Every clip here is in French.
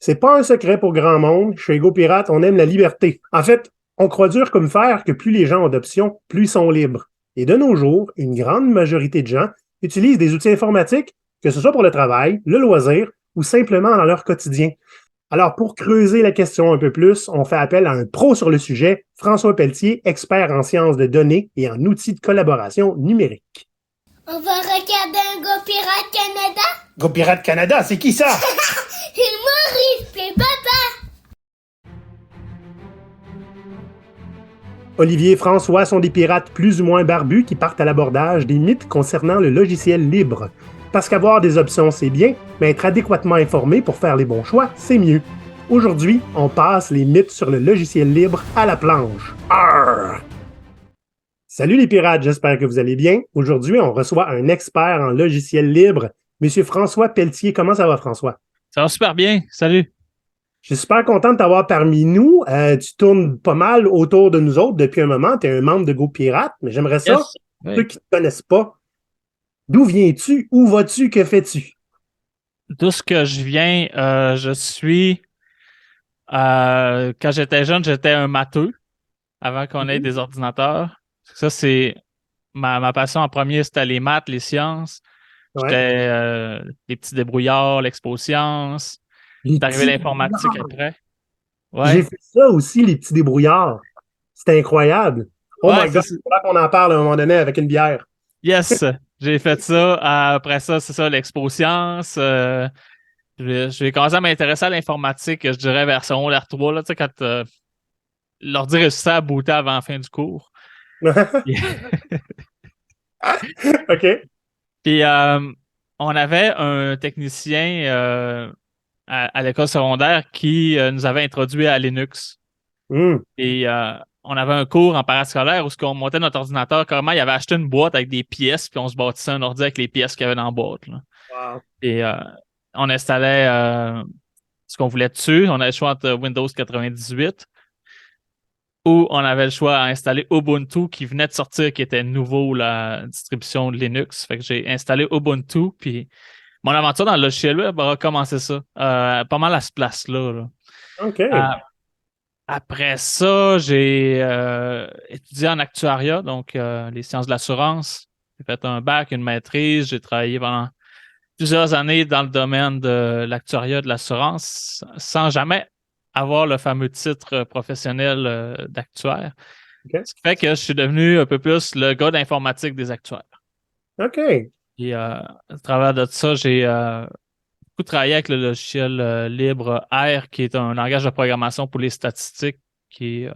C'est pas un secret pour grand monde. Chez GoPirate, on aime la liberté. En fait, on croit dur comme fer que plus les gens ont d'options, plus ils sont libres. Et de nos jours, une grande majorité de gens utilisent des outils informatiques, que ce soit pour le travail, le loisir ou simplement dans leur quotidien. Alors, pour creuser la question un peu plus, on fait appel à un pro sur le sujet, François Pelletier, expert en sciences de données et en outils de collaboration numérique. On va regarder un Go Pirate Canada? GoPirate Canada, c'est qui ça? C'est Maurice, c'est papa! Olivier et François sont des pirates plus ou moins barbus qui partent à l'abordage des mythes concernant le logiciel libre. Parce qu'avoir des options, c'est bien, mais être adéquatement informé pour faire les bons choix, c'est mieux. Aujourd'hui, on passe les mythes sur le logiciel libre à la planche. Arrgh! Salut les pirates, j'espère que vous allez bien. Aujourd'hui, on reçoit un expert en logiciel libre, Monsieur François Pelletier. Comment ça va, François? Ça va super bien, salut. Je suis super content de t'avoir parmi nous. Tu tournes pas mal autour de nous autres depuis un moment. Tu es un membre de GoPirate, mais j'aimerais ça, Yes. ceux qui ne te connaissent pas, d'où viens-tu? Où vas-tu? Que fais-tu? D'où ce que je viens, je suis... quand j'étais jeune, j'étais un matheux avant qu'on ait des ordinateurs. Ça, c'est ma passion en premier, c'était les maths, les sciences. Ouais. J'étais les petits débrouillards, l'expo sciences. Les C'est arrivé petits l'informatique débrouillards. après. J'ai Ouais, fait ça aussi, les petits débrouillards. C'était incroyable. Oh ouais, my God, il faudra qu'on en parle à un moment donné avec une bière. yes, j'ai fait ça. Après ça, c'est ça, l'expo sciences. J'ai commencé à m'intéresser à l'informatique, je dirais, vers secondaire 3, là, tu sais, quand l'ordi réussissait à booter avant la fin du cours. OK. Puis, on avait un technicien à l'école secondaire qui nous avait introduit à Linux. Hmm. Et on avait un cours en parascolaire où on montait notre ordinateur. Carrément, il avait acheté une boîte avec des pièces, puis on se bâtissait un ordi avec les pièces qu'il y avait dans la boîte, là. Wow. Et on installait ce qu'on voulait dessus. On avait le choix entre Windows 98 ou on avait le choix à installer Ubuntu qui venait de sortir, qui était nouveau, la distribution de Linux. Fait que j'ai installé Ubuntu, puis mon aventure dans le logiciel web a recommencé ça. Pas mal à ce place-là, là. OK. Après ça, j'ai étudié en actuariat, donc les sciences de l'assurance. J'ai fait un bac, une maîtrise. J'ai travaillé pendant plusieurs années dans le domaine de l'actuariat de l'assurance sans jamais avoir le fameux titre professionnel d'actuaire. OK. Ce qui fait que je suis devenu un peu plus le gars d'informatique des actuaires. OK. Et à travers de ça, j'ai beaucoup travaillé avec le logiciel libre R, qui est un langage de programmation pour les statistiques, qui est,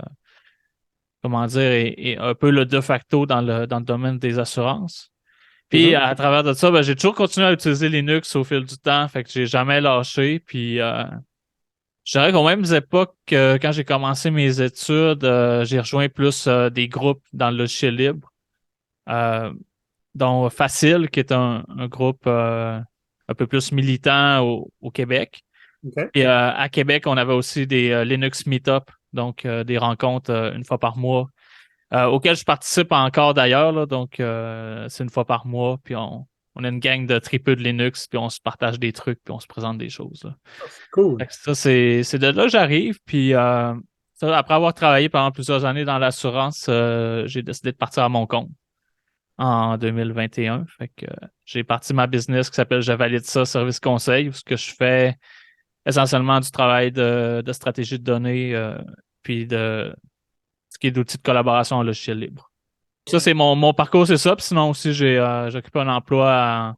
comment dire, est un peu le de facto dans le domaine des assurances. Puis à travers de ça, ben, j'ai toujours continué à utiliser Linux au fil du temps, fait que j'ai jamais lâché. Puis je dirais qu'aux mêmes époques, quand j'ai commencé mes études, j'ai rejoint plus des groupes dans le logiciel libre, dont Facile, qui est un groupe un peu plus militant au Québec. OK. Et à Québec, on avait aussi des Linux Meetup, donc des rencontres une fois par mois, auxquelles je participe encore d'ailleurs, là. Donc, c'est une fois par mois, puis on a une gang de tripeux de Linux, puis on se partage des trucs, puis on se présente des choses, là. Cool. Fait que ça, c'est de là que j'arrive. Puis ça, après avoir travaillé pendant plusieurs années dans l'assurance, j'ai décidé de partir à mon compte en 2021. Fait que j'ai parti ma business qui s'appelle Je valide ça, service conseil, où ce que je fais essentiellement du travail de stratégie de données, puis de ce qui est d'outils de collaboration en logiciel libre. Ça, c'est mon parcours, c'est ça. Puis sinon aussi, j'occupe un emploi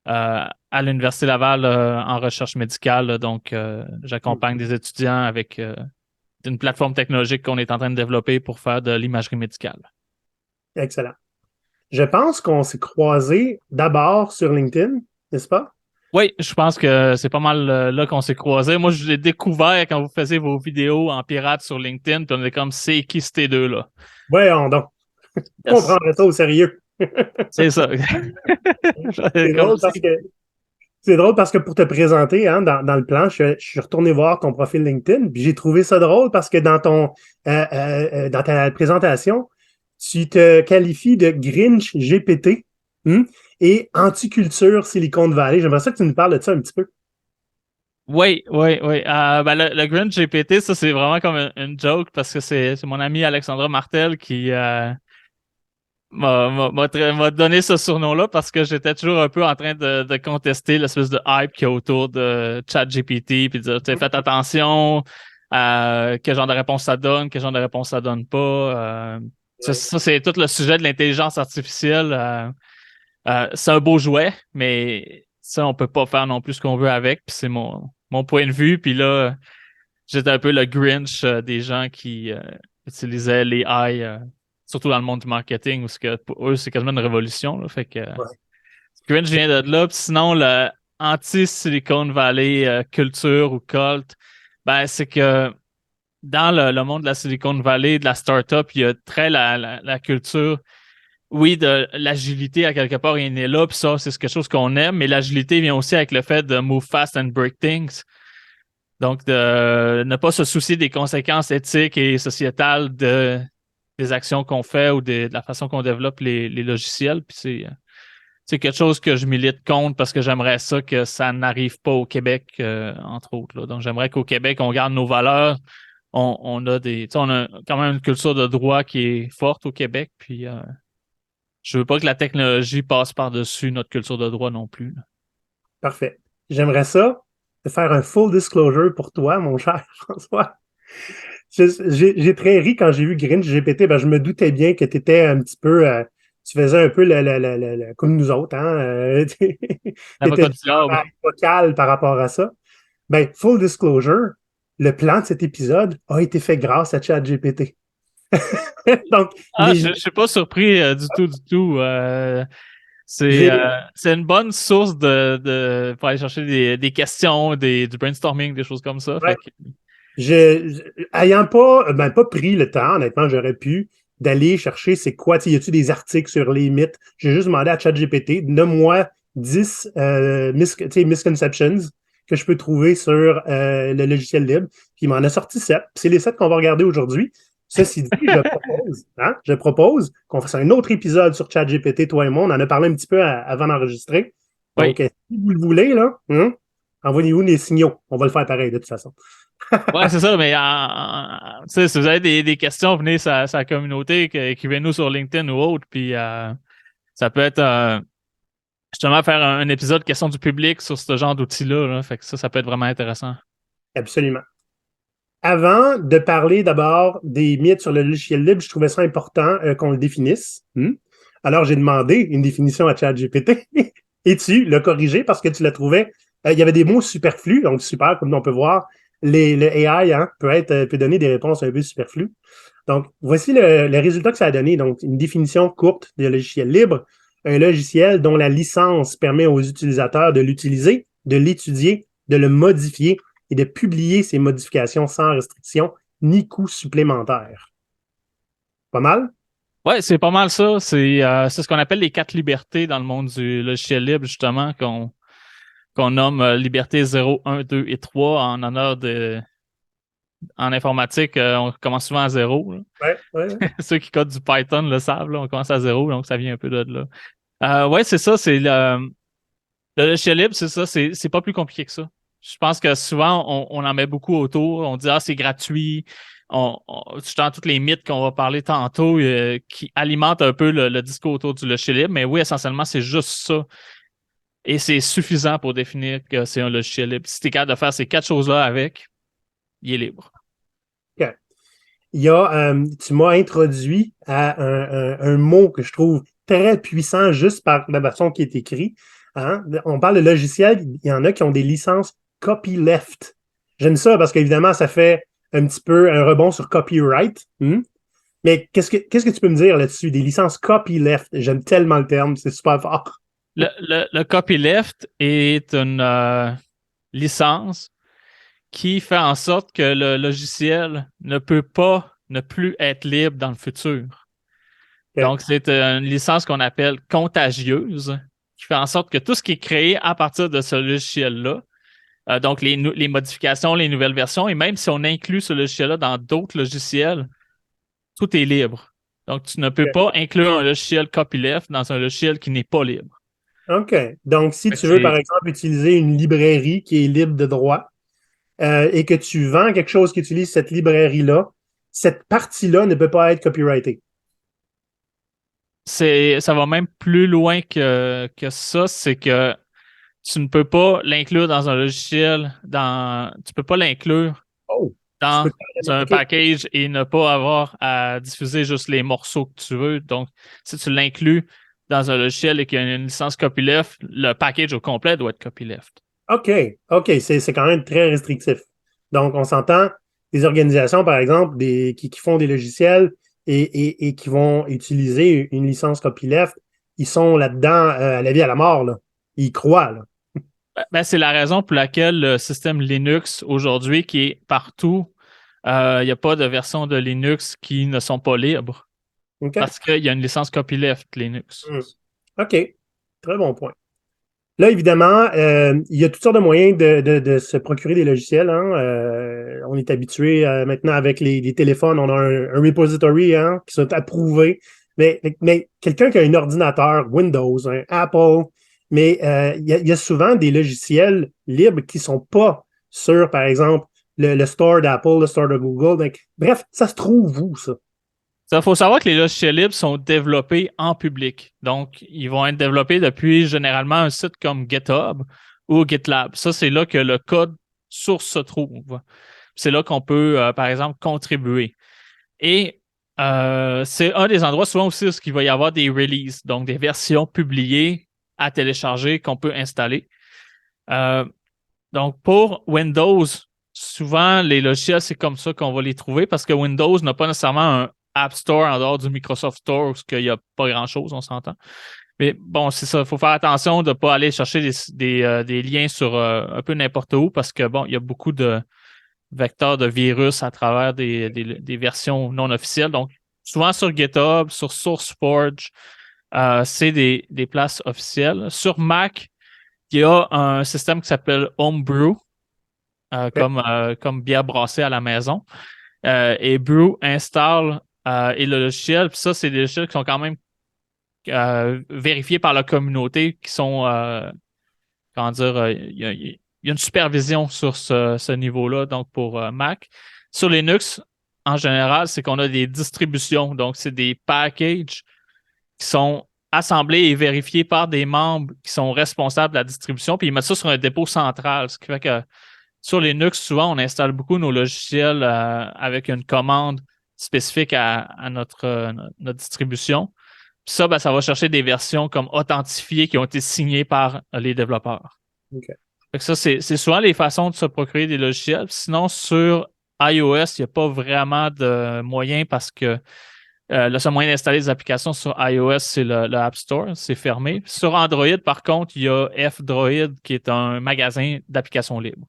à l'Université Laval en recherche médicale, là. Donc, j'accompagne des étudiants avec une plateforme technologique qu'on est en train de développer pour faire de l'imagerie médicale. Excellent. Je pense qu'on s'est croisés d'abord sur LinkedIn, n'est-ce pas? Oui, je pense que c'est pas mal là qu'on s'est croisés. Moi, je l'ai découvert quand vous faisiez vos vidéos en pirate sur LinkedIn, puis on est comme, c'est qui ces deux-là? Voyons donc. On Yes. prendrait ça au sérieux. C'est ça. C'est drôle parce que C'est drôle parce que pour te présenter, hein, dans le plan, je suis retourné voir ton profil LinkedIn, puis j'ai trouvé ça drôle parce que dans ta présentation, tu te qualifies de Grinch GPT, et anticulture Silicon Valley. J'aimerais ça que tu nous parles de ça un petit peu. Oui, oui, oui. Ben, le Grinch GPT, ça, c'est vraiment comme une joke parce que c'est mon ami Alexandra Martel qui m'a donné ce surnom-là parce que j'étais toujours un peu en train de contester l'espèce de hype qu'il y a autour de ChatGPT puis de dire, tu sais, faites attention à quel genre de réponse ça donne, quel genre de réponse ça donne pas. Ouais. Ça, c'est tout le sujet de l'intelligence artificielle. C'est un beau jouet, mais ça, on peut pas faire non plus ce qu'on veut avec. Puis c'est mon point de vue. Puis là, j'étais un peu le Grinch des gens qui utilisaient l'AI, surtout dans le monde du marketing, où pour eux, c'est quasiment une révolution. Là. Fait que Ouais. Grinch vient de là. Puis sinon, le anti-Silicon Valley culture ou culte, ben, c'est que dans le monde de la Silicon Valley, de la startup, il y a très la culture oui, de l'agilité à quelque part est née là, puis ça, c'est quelque chose qu'on aime, mais l'agilité vient aussi avec le fait de move fast and break things. Donc, de ne pas se soucier des conséquences éthiques et sociétales des actions qu'on fait ou de la façon qu'on développe les logiciels. Puis c'est quelque chose que je milite contre parce que j'aimerais ça que ça n'arrive pas au Québec, entre autres. Là. Donc, j'aimerais qu'au Québec, on garde nos valeurs. On a on a quand même une culture de droit qui est forte au Québec, puis je veux pas que la technologie passe par-dessus notre culture de droit non plus. Là. Parfait. J'aimerais ça, de faire un full disclosure pour toi, mon cher François. J'ai très ri quand j'ai vu Grinch GPT. Ben, je me doutais bien que tu étais un petit peu. Tu faisais un peu comme nous autres. Hein? Tu étais L'avocat du diable. vocal par rapport à ça. Ben, full disclosure, le plan de cet épisode a été fait grâce à ChatGPT. Donc, Ah, je suis pas surpris du tout, du tout. j'ai, C'est une bonne source pour aller chercher des questions, du brainstorming, des choses comme ça. ouais, Fait que, ayant pas pris le temps, honnêtement, j'aurais pu d'aller chercher c'est quoi, y a-tu des articles sur les mythes? J'ai juste demandé à ChatGPT, nomme-moi 10 misconceptions que je peux trouver sur le logiciel libre. Puis il m'en a sorti 7. C'est les 7 qu'on va regarder aujourd'hui. Ceci dit, je propose qu'on fasse un autre épisode sur ChatGPT, toi et moi. On en a parlé un petit peu avant d'enregistrer. oui. Donc, si vous le voulez, là, envoyez-vous des signaux. On va le faire pareil de toute façon. Ouais, c'est ça, mais tu sais, si vous avez des questions, venez sur la communauté, écrivez-nous sur LinkedIn ou autre, puis ça peut être justement faire un épisode question du public sur ce genre d'outils-là. Là. Fait que ça peut être vraiment intéressant. Absolument. Avant de parler d'abord des mythes sur le logiciel libre, je trouvais ça important qu'on le définisse. Alors, j'ai demandé une définition à ChatGPT et tu l'as corrigé parce que tu la trouvais. Il y avait des mots superflus, donc super, comme on peut voir. Le AI peut donner des réponses un peu superflues. Donc, voici le résultat que ça a donné. Donc, une définition courte de logiciel libre. Un logiciel dont la licence permet aux utilisateurs de l'utiliser, de l'étudier, de le modifier et de publier ces modifications sans restriction ni coût supplémentaire. Pas mal? Ouais, c'est pas mal ça. C'est ce qu'on appelle les 4 libertés dans le monde du logiciel libre, justement, qu'on nomme liberté 0, 1, 2 et 3 en honneur en informatique, on commence souvent à 0. Ouais. Ceux qui codent du Python le savent, là, on commence à 0, donc ça vient un peu de là. Ouais, c'est ça, c'est le logiciel libre, c'est ça, c'est pas plus compliqué que ça. Je pense que souvent, on en met beaucoup autour. On dit, ah, c'est gratuit. Justement, toutes les mythes qu'on va parler tantôt qui alimentent un peu le discours autour du logiciel libre. Mais oui, essentiellement, c'est juste ça. Et c'est suffisant pour définir que c'est un logiciel libre. Si tu es capable de faire ces 4 choses-là avec, il est libre. Okay. Tu m'as introduit à un mot que je trouve très puissant juste par la façon qui est écrit. Hein? On parle de logiciel, il y en a qui ont des licences copyleft. J'aime ça parce qu'évidemment, ça fait un petit peu un rebond sur copyright. Mais qu'est-ce que tu peux me dire là-dessus? Des licences copyleft. J'aime tellement le terme, c'est super fort. Le copyleft est une licence qui fait en sorte que le logiciel ne peut pas ne plus être libre dans le futur. Okay. Donc, c'est une licence qu'on appelle contagieuse, qui fait en sorte que tout ce qui est créé à partir de ce logiciel-là, donc les modifications, les nouvelles versions, et même si on inclut ce logiciel-là dans d'autres logiciels, tout est libre. Donc, tu ne peux pas inclure un logiciel copyleft dans un logiciel qui n'est pas libre. OK. Donc, si tu veux, par exemple, utiliser une librairie qui est libre de droit, et que tu vends quelque chose qui utilise cette librairie-là, cette partie-là ne peut pas être copyrightée. Ça va même plus loin que ça, c'est que tu ne peux pas l'inclure dans un logiciel, tu peux pas l'inclure Oh, tu dans peux carrément. un OK. package et ne pas avoir à diffuser juste les morceaux que tu veux. Donc, si tu l'inclus dans un logiciel et qu'il y a une licence copyleft, le package au complet doit être copyleft. OK. OK. C'est quand même très restrictif. Donc, on s'entend, des organisations, par exemple, qui font des logiciels et qui vont utiliser une licence copyleft, ils sont là-dedans à la vie, à la mort, là. Ils y croient, là. C'est la raison pour laquelle le système Linux aujourd'hui, qui est partout, il n'y a pas de version de Linux qui ne sont pas libres OK? parce qu'il y a une licence copyleft Linux. Hmm. OK. Très bon point. Là, évidemment, il y a toutes sortes de moyens de se procurer des logiciels. Hein. On est habitué maintenant avec les téléphones, on a un repository hein, qui sont approuvés. Mais quelqu'un qui a un ordinateur, Windows, un Apple, mais il y a souvent des logiciels libres qui ne sont pas sur, par exemple, le store d'Apple, le store de Google. Donc, bref, ça se trouve où, ça? Il faut savoir que les logiciels libres sont développés en public. Donc, ils vont être développés depuis généralement un site comme GitHub ou GitLab. Ça, c'est là que le code source se trouve. C'est là qu'on peut, par exemple, contribuer. Et c'est un des endroits souvent aussi où il va y avoir des releases, donc des versions publiées à télécharger qu'on peut installer. Donc, pour Windows, souvent, les logiciels, c'est comme ça qu'on va les trouver parce que Windows n'a pas nécessairement un App Store en dehors du Microsoft Store où il n'y a pas grand-chose, on s'entend. Mais bon, c'est ça. Il faut faire attention de ne pas aller chercher des liens sur un peu n'importe où parce que, bon, il y a beaucoup de vecteurs de virus à travers des versions non officielles. Donc, souvent sur GitHub, sur SourceForge, c'est des places officielles. Sur Mac, il y a un système qui s'appelle Homebrew, Okay. comme bière brassée à la maison. Et Brew installe et le logiciel. Puis ça, c'est des logiciels qui sont quand même vérifiés par la communauté, qui sont, comment dire, il y a une supervision sur ce niveau-là, donc pour Mac. Sur Linux, en général, c'est qu'on a des distributions. Donc, c'est des packages qui sont assemblés et vérifiés par des membres qui sont responsables de la distribution, puis ils mettent ça sur un dépôt central, ce qui fait que sur Linux, souvent, on installe beaucoup nos logiciels avec une commande spécifique à notre distribution. Puis ça, ça va chercher des versions comme authentifiées qui ont été signées par les développeurs. Okay. Fait que ça, c'est souvent les façons de se procurer des logiciels. Sinon, sur iOS, il n'y a pas vraiment de moyen parce que le seul moyen d'installer des applications sur iOS, c'est le App Store, c'est fermé. Sur Android, par contre, il y a F-Droid qui est un magasin d'applications libres.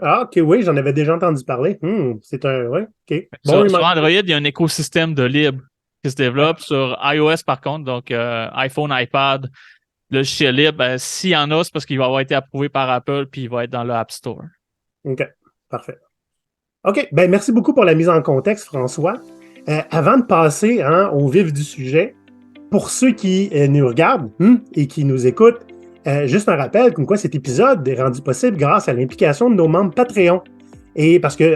Ah, OK, oui, j'en avais déjà entendu parler. C'est un. Ouais, OK. Bon, Sur Android, il y a un écosystème de libre qui se développe. Sur iOS, par contre, donc iPhone, iPad, le logiciel libre, s'il y en a, c'est parce qu'il va avoir été approuvé par Apple puis il va être dans le App Store. OK, parfait. OK, ben merci beaucoup pour la mise en contexte, François. Avant de passer au vif du sujet, pour ceux qui nous regardent et qui nous écoutent, juste un rappel comme quoi cet épisode est rendu possible grâce à l'implication de nos membres Patreon. Et parce que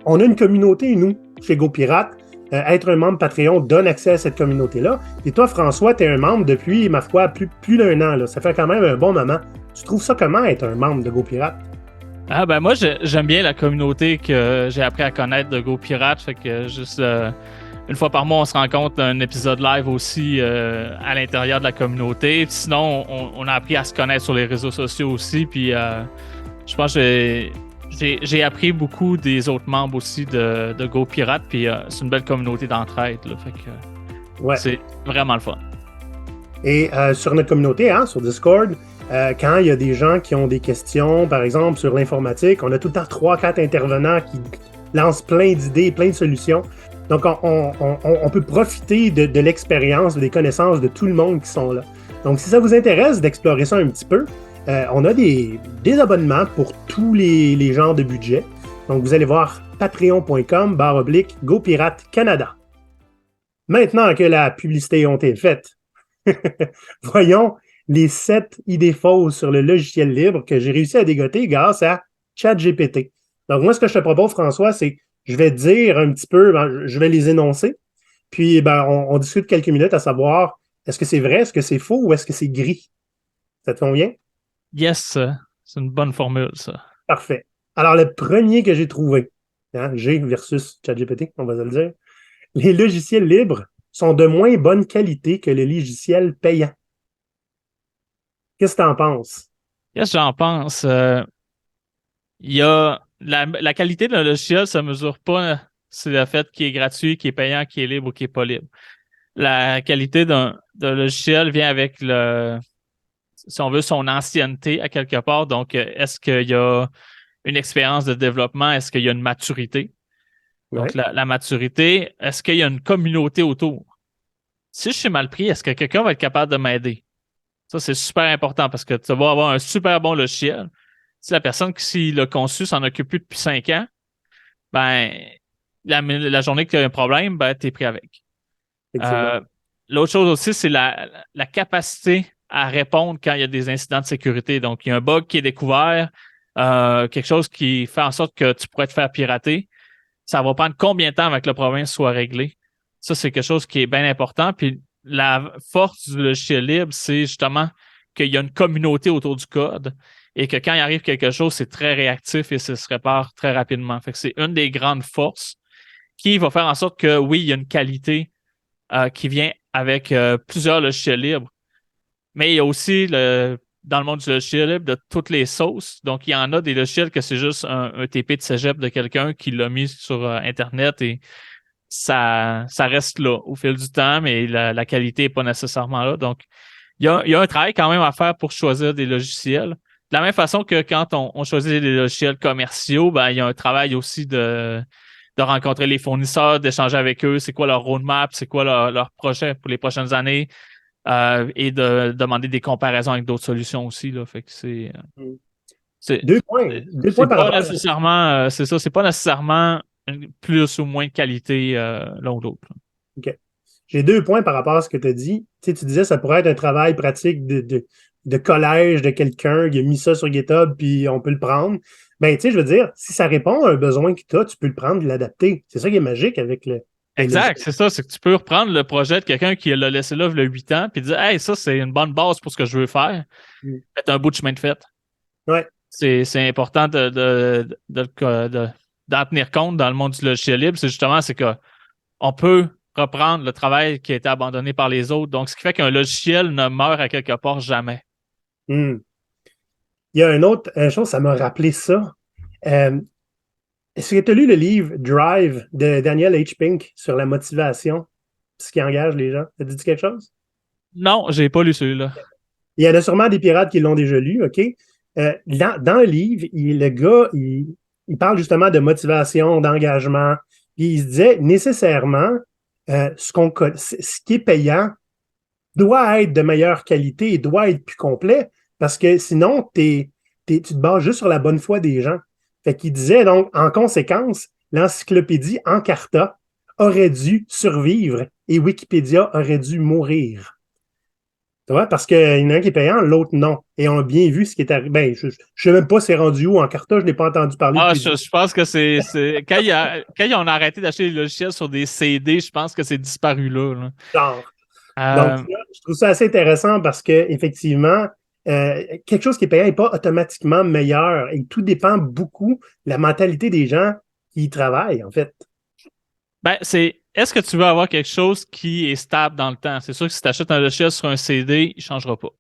on a une communauté, nous, chez GoPirate. Être un membre Patreon donne accès à cette communauté-là. Et toi, François, tu es un membre depuis, ma foi, plus d'un an. Là. Ça fait quand même un bon moment. Tu trouves ça comment être un membre de GoPirate? Moi, j'aime bien la communauté que j'ai appris à connaître de GoPirate. Fait que juste une fois par mois, on se rencontre un épisode live aussi à l'intérieur de la communauté. Puis sinon, on a appris à se connaître sur les réseaux sociaux aussi. Puis je pense que j'ai appris beaucoup des autres membres aussi de GoPirate. Puis c'est une belle communauté d'entraide. Fait que c'est vraiment le fun. Et sur notre communauté, sur Discord, quand il y a des gens qui ont des questions, par exemple sur l'informatique, on a tout le temps 3-4 intervenants qui lancent plein d'idées, plein de solutions. Donc, on peut profiter de l'expérience, des connaissances de tout le monde qui sont là. Donc, si ça vous intéresse d'explorer ça un petit peu, on a des abonnements pour tous les genres de budget. Donc, vous allez voir patreon.com/GoPirate Canada. Maintenant que la publicité a été faite, voyons les 7 idées fausses sur le logiciel libre que j'ai réussi à dégoter grâce à ChatGPT. Donc, moi, ce que je te propose, François, c'est je vais te dire un petit peu, ben, je vais les énoncer, puis ben, on discute quelques minutes à savoir est-ce que c'est vrai, est-ce que c'est faux ou est-ce que c'est gris? Ça te convient? Yes, c'est une bonne formule, ça. Parfait. Alors, le premier que j'ai trouvé, hein, G versus ChatGPT, on va se le dire, les logiciels libres sont de moins bonne qualité que les logiciels payants. Qu'est-ce que tu en penses? Qu'est-ce que j'en pense? Il y a la qualité d'un logiciel, ça ne mesure pas c'est le fait qu'il est gratuit, qu'il est payant, qu'il est libre ou qu'il n'est pas libre. La qualité d'un logiciel vient avec si on veut, son ancienneté à quelque part. Donc, est-ce qu'il y a une expérience de développement? Est-ce qu'il y a une maturité? Donc, Ouais. la maturité, est-ce qu'il y a une communauté autour? Si je suis mal pris, est-ce que quelqu'un va être capable de m'aider? Ça, c'est super important parce que tu vas avoir un super bon logiciel. Si la personne qui l'a conçu s'en occupe plus depuis 5 ans, ben, la journée que tu as un problème, ben, tu es pris avec. Effectivement. Euh, L'autre chose aussi, c'est la capacité à répondre quand il y a des incidents de sécurité. Donc, il y a un bug qui est découvert, quelque chose qui fait en sorte que tu pourrais te faire pirater. Ça va prendre combien de temps avant que le problème soit réglé? Ça, c'est quelque chose qui est bien important. Puis la force du logiciel libre, c'est justement qu'il y a une communauté autour du code et que quand il arrive quelque chose, c'est très réactif et ça se répare très rapidement. Fait que c'est une des grandes forces qui va faire en sorte que, oui, il y a une qualité qui vient avec plusieurs logiciels libres. Mais il y a aussi dans le monde du logiciel libre de toutes les sauces. Donc, il y en a des logiciels que c'est juste un TP de cégep de quelqu'un qui l'a mis sur Internet et ça reste là au fil du temps, mais la qualité n'est pas nécessairement là. Donc, il y a un travail quand même à faire pour choisir des logiciels. De la même façon que quand on choisit des logiciels commerciaux, ben, il y a un travail aussi de rencontrer les fournisseurs, d'échanger avec eux, c'est quoi leur roadmap, c'est quoi leur projet pour les prochaines années, et de demander des comparaisons avec d'autres solutions aussi. Là. Fait que c'est, Deux points. Deux c'est points par pas rapport à... nécessairement, c'est ça, c'est pas nécessairement plus ou moins de qualité l'un ou l'autre. OK. J'ai 2 points par rapport à ce que tu as dit. Tu sais, tu disais que ça pourrait être un travail pratique de collège de quelqu'un qui a mis ça sur GitHub, puis on peut le prendre. Ben, tu sais, je veux dire, si ça répond à un besoin que tu as, tu peux le prendre et l'adapter. C'est ça qui est magique avec le Exact, logiciel. c'est ça, c'est que tu peux reprendre le projet de quelqu'un qui l'a laissé là il y a 8 ans, puis dire, hey, ça, c'est une bonne base pour ce que je veux faire. Mm. C'est un bout de chemin de fait. Ouais. C'est important d'en tenir compte dans le monde du logiciel libre. C'est que on peut reprendre le travail qui a été abandonné par les autres. Donc, ce qui fait qu'un logiciel ne meurt à quelque part jamais. Mm. Il y a une autre chose, ça m'a rappelé ça. Euh, Est-ce que tu as lu le livre Drive de Daniel H. Pink sur la motivation, ce qui engage les gens? Ça te dit quelque chose? Non, j'ai pas lu celui-là. Il y en a sûrement des pirates qui l'ont déjà lu, OK? Dans le livre, le gars, il parle justement de motivation, d'engagement. Puis il se disait nécessairement, ce qui est payant doit être de meilleure qualité et doit être plus complet parce que sinon, tu te bases juste sur la bonne foi des gens. Fait qu'il disait donc, en conséquence, l'encyclopédie Encarta aurait dû survivre et Wikipédia aurait dû mourir. Tu vois, parce qu'il y en a un qui est payant, l'autre non. Et on a bien vu ce qui est arrivé. Ben, je ne sais même pas c'est rendu où en Carta, je n'ai pas entendu parler Ah, depuis. je pense que c'est quand ils ont arrêté d'acheter les logiciels sur des CD, je pense que c'est disparu là. Genre. Donc, Euh, là, je trouve ça assez intéressant parce que effectivement, quelque chose qui est payant n'est pas automatiquement meilleur. Et tout dépend beaucoup de la mentalité des gens qui y travaillent, en fait. Ben, est-ce que tu veux avoir quelque chose qui est stable dans le temps? C'est sûr que si tu achètes un logiciel sur un CD, il ne changera pas.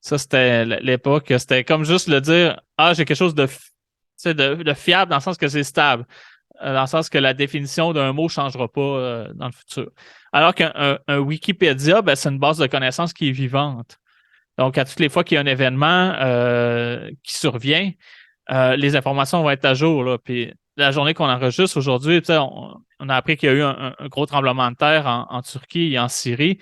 Ça, c'était l'époque. C'était comme juste le dire, ah, j'ai quelque chose de fiable dans le sens que c'est stable. Dans le sens que la définition d'un mot ne changera pas dans le futur. Alors qu'un Wikipédia, ben, c'est une base de connaissances qui est vivante. Donc, à toutes les fois qu'il y a un événement qui survient, les informations vont être à jour. Là. Puis la journée qu'on enregistre aujourd'hui, on a appris qu'il y a eu un gros tremblement de terre en Turquie et en Syrie.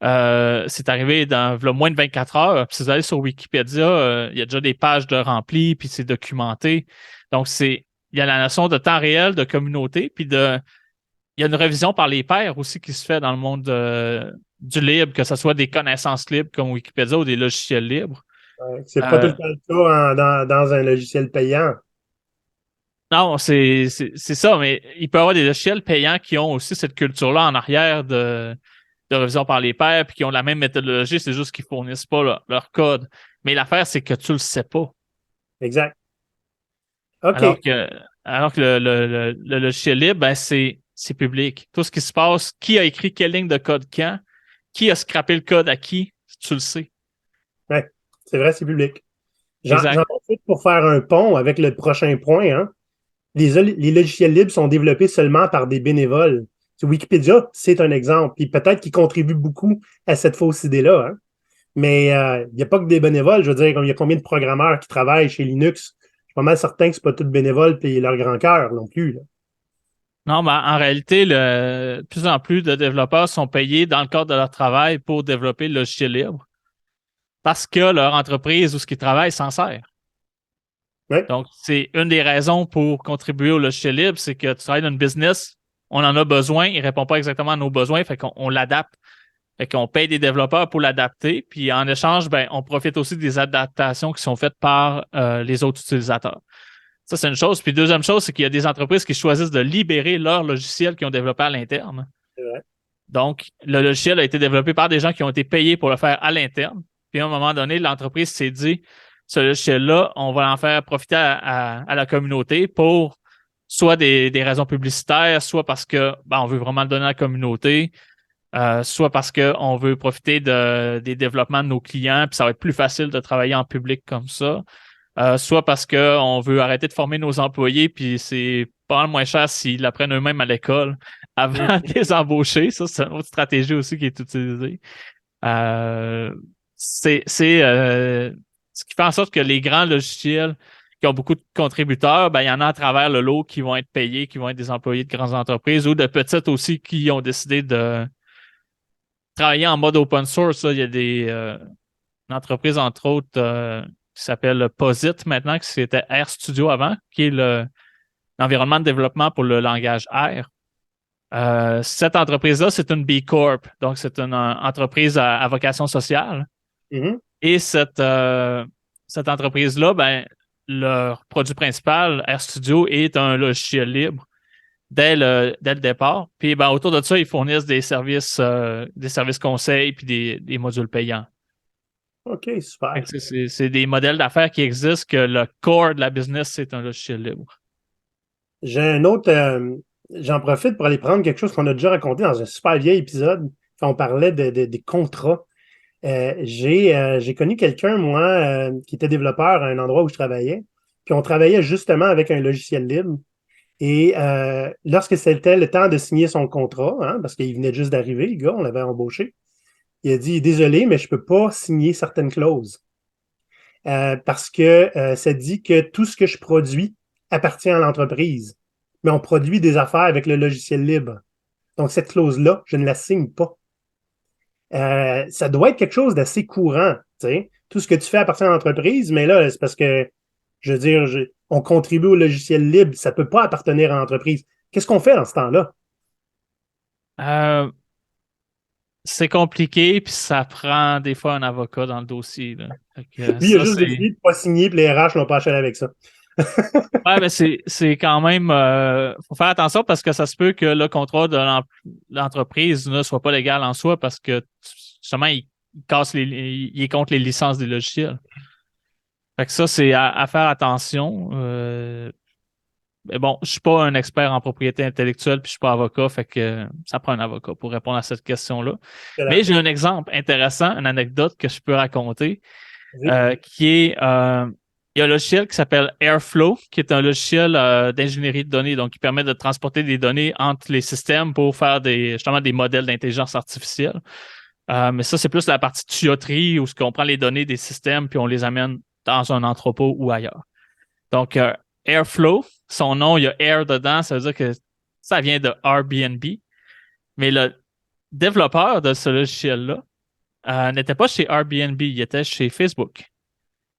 C'est arrivé dans moins de 24 heures. Puis si vous allez sur Wikipédia, il y a déjà des pages de remplies, puis c'est documenté. Donc, il y a la notion de temps réel, de communauté, puis il y a une révision par les pairs aussi qui se fait dans le monde du libre, que ce soit des connaissances libres comme Wikipédia ou des logiciels libres. Ouais, c'est pas tout le temps le cas dans un logiciel payant. Non, c'est ça, mais il peut y avoir des logiciels payants qui ont aussi cette culture-là en arrière de révision par les pairs, puis qui ont la même méthodologie, c'est juste qu'ils fournissent pas leur code. Mais l'affaire, c'est que tu le sais pas. Exact. OK. Alors que, alors que le logiciel libre, ben c'est public. Tout ce qui se passe, qui a écrit quelle ligne de code quand, qui a scrappé le code à qui, tu le sais. Ouais, c'est vrai, c'est public. J'en Exact. profite pour faire un pont avec le prochain point, hein. Les logiciels libres sont développés seulement par des bénévoles. Wikipédia, c'est un exemple. Puis peut-être qu'ils contribuent beaucoup à cette fausse idée-là, hein. Mais il n'y a pas que des bénévoles. Je veux dire, il y a combien de programmeurs qui travaillent chez Linux? Je suis pas mal certain que ce pas tous bénévoles et leur grand cœur non plus, là. Non, mais en réalité, de plus en plus de développeurs sont payés dans le cadre de leur travail pour développer le logiciel libre parce que leur entreprise ou ce qu'ils travaillent s'en sert. Ouais. Donc, c'est une des raisons pour contribuer au logiciel libre, c'est que tu travailles dans une business, on en a besoin, il ne répond pas exactement à nos besoins, fait qu'on l'adapte. Fait qu'on paye des développeurs pour l'adapter, puis en échange, ben, on profite aussi des adaptations qui sont faites par les autres utilisateurs. Ça, c'est une chose. Puis deuxième chose, c'est qu'il y a des entreprises qui choisissent de libérer leurs logiciels qu'ils ont développés à l'interne. C'est vrai. Donc, le logiciel a été développé par des gens qui ont été payés pour le faire à l'interne. Puis à un moment donné, l'entreprise s'est dit, ce logiciel-là, on va en faire profiter à la communauté pour soit des raisons publicitaires, soit parce que ben, on veut vraiment le donner à la communauté, soit parce qu'on veut profiter des développements de nos clients, puis ça va être plus facile de travailler en public comme ça. Soit parce qu'on veut arrêter de former nos employés, puis c'est pas mal moins cher s'ils l'apprennent eux-mêmes à l'école avant de les embaucher. Ça, c'est une autre stratégie aussi qui est utilisée. C'est ce qui fait en sorte que les grands logiciels qui ont beaucoup de contributeurs, ben, il y en a à travers le lot qui vont être payés, qui vont être des employés de grandes entreprises ou de petites aussi qui ont décidé de travailler en mode open source. Là. Il y a des entreprises, entre autres, qui s'appelle POSIT maintenant, qui c'était RStudio avant, qui est l'environnement de développement pour le langage R. Cette entreprise-là, c'est une B Corp, donc c'est une entreprise à vocation sociale. Mhm. Et cette entreprise-là, ben, leur produit principal, RStudio, est un logiciel libre dès le départ. Puis ben, autour de ça, ils fournissent des services conseils puis des modules payants. OK, super. C'est des modèles d'affaires qui existent que le core de la business, c'est un logiciel libre. J'ai un autre. J'en profite pour aller prendre quelque chose qu'on a déjà raconté dans un super vieil épisode quand on parlait des contrats. J'ai connu quelqu'un, moi, qui était développeur à un endroit où je travaillais. Puis on travaillait justement avec un logiciel libre. Et lorsque c'était le temps de signer son contrat, hein, parce qu'il venait juste d'arriver, le gars, on l'avait embauché, il a dit, désolé, mais je ne peux pas signer certaines clauses. Parce que ça dit que tout ce que je produis appartient à l'entreprise. Mais on produit des affaires avec le logiciel libre. Donc, cette clause-là, je ne la signe pas. Ça doit être quelque chose d'assez courant. T'sais. Tout ce que tu fais appartient à l'entreprise, mais là, c'est parce que, je veux dire, on contribue au logiciel libre, ça ne peut pas appartenir à l'entreprise. Qu'est-ce qu'on fait dans ce temps-là? C'est compliqué, puis ça prend des fois un avocat dans le dossier. Là. Lui, il a Ça, juste décidé de ne pas signer, puis les RH l'ont pas acheté avec ça. Ouais, mais c'est quand même. Faut faire attention parce que ça se peut que le contrat de l'entreprise ne soit pas légal en soi parce que justement, il casse il est contre les licences des logiciels. Fait que ça, c'est à faire attention. Mais bon, je suis pas un expert en propriété intellectuelle puis je suis pas avocat, fait que ça prend un avocat pour répondre à cette question-là. Mais j'ai un exemple intéressant, une anecdote que je peux raconter, qui est il y a un logiciel qui s'appelle Airflow, qui est un logiciel d'ingénierie de données, donc qui permet de transporter des données entre les systèmes pour faire justement des modèles d'intelligence artificielle. Mais ça, c'est plus la partie tuyauterie où on prend les données des systèmes puis on les amène dans un entrepôt ou ailleurs. Donc, Airflow, son nom, il y a Air dedans, ça veut dire que ça vient de Airbnb. Mais le développeur de ce logiciel-là n'était pas chez Airbnb, il était chez Facebook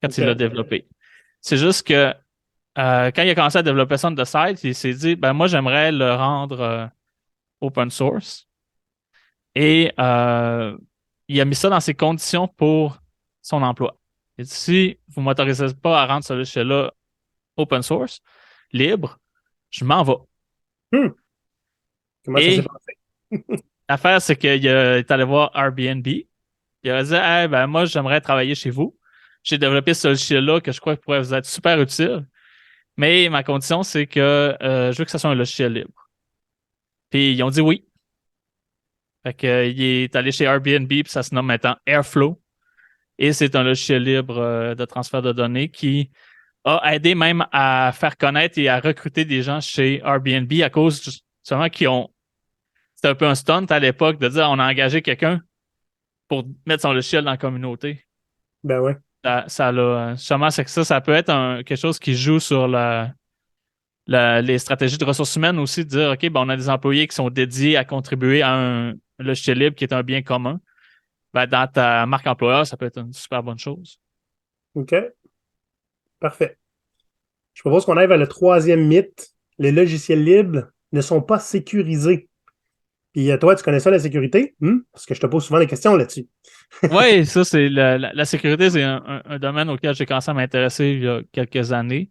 quand il l'a développé. C'est juste que quand il a commencé à développer ça de site, il s'est dit, ben moi, j'aimerais le rendre open source. Et il a mis ça dans ses conditions pour son emploi. Il dit, si vous ne m'autorisez pas à rendre ce logiciel-là open source, libre, Je m'en vais. Hmm. Comment ça s'est Et passé? l'affaire, c'est qu'il est allé voir Airbnb. Il a dit, hey, ben, moi, j'aimerais travailler chez vous. J'ai développé ce logiciel-là que je crois qu'il pourrait vous être super utile. Mais ma condition, c'est que je veux que ça soit un logiciel libre. Puis ils ont dit oui. Fait que, il est allé chez Airbnb, puis ça se nomme maintenant Airflow. Et c'est un logiciel libre de transfert de données qui a aidé même à faire connaître et à recruter des gens chez Airbnb à cause justement qu'ils ont. C'était un peu un stunt à l'époque de dire on a engagé quelqu'un pour mettre son logiciel dans la communauté. Ben ouais. Justement, c'est que ça peut être quelque chose qui joue sur les stratégies de ressources humaines aussi, de dire OK, ben, on a des employés qui sont dédiés à contribuer à un logiciel libre qui est un bien commun. Ben, dans ta marque employeur, ça peut être une super bonne chose. OK. Parfait. Je propose qu'on aille vers le troisième mythe. Les logiciels libres ne sont pas sécurisés. Puis toi, tu connais ça, la sécurité? Parce que je te pose souvent des questions là-dessus. Oui, ça, c'est la sécurité, c'est un domaine auquel j'ai commencé à m'intéresser il y a quelques années.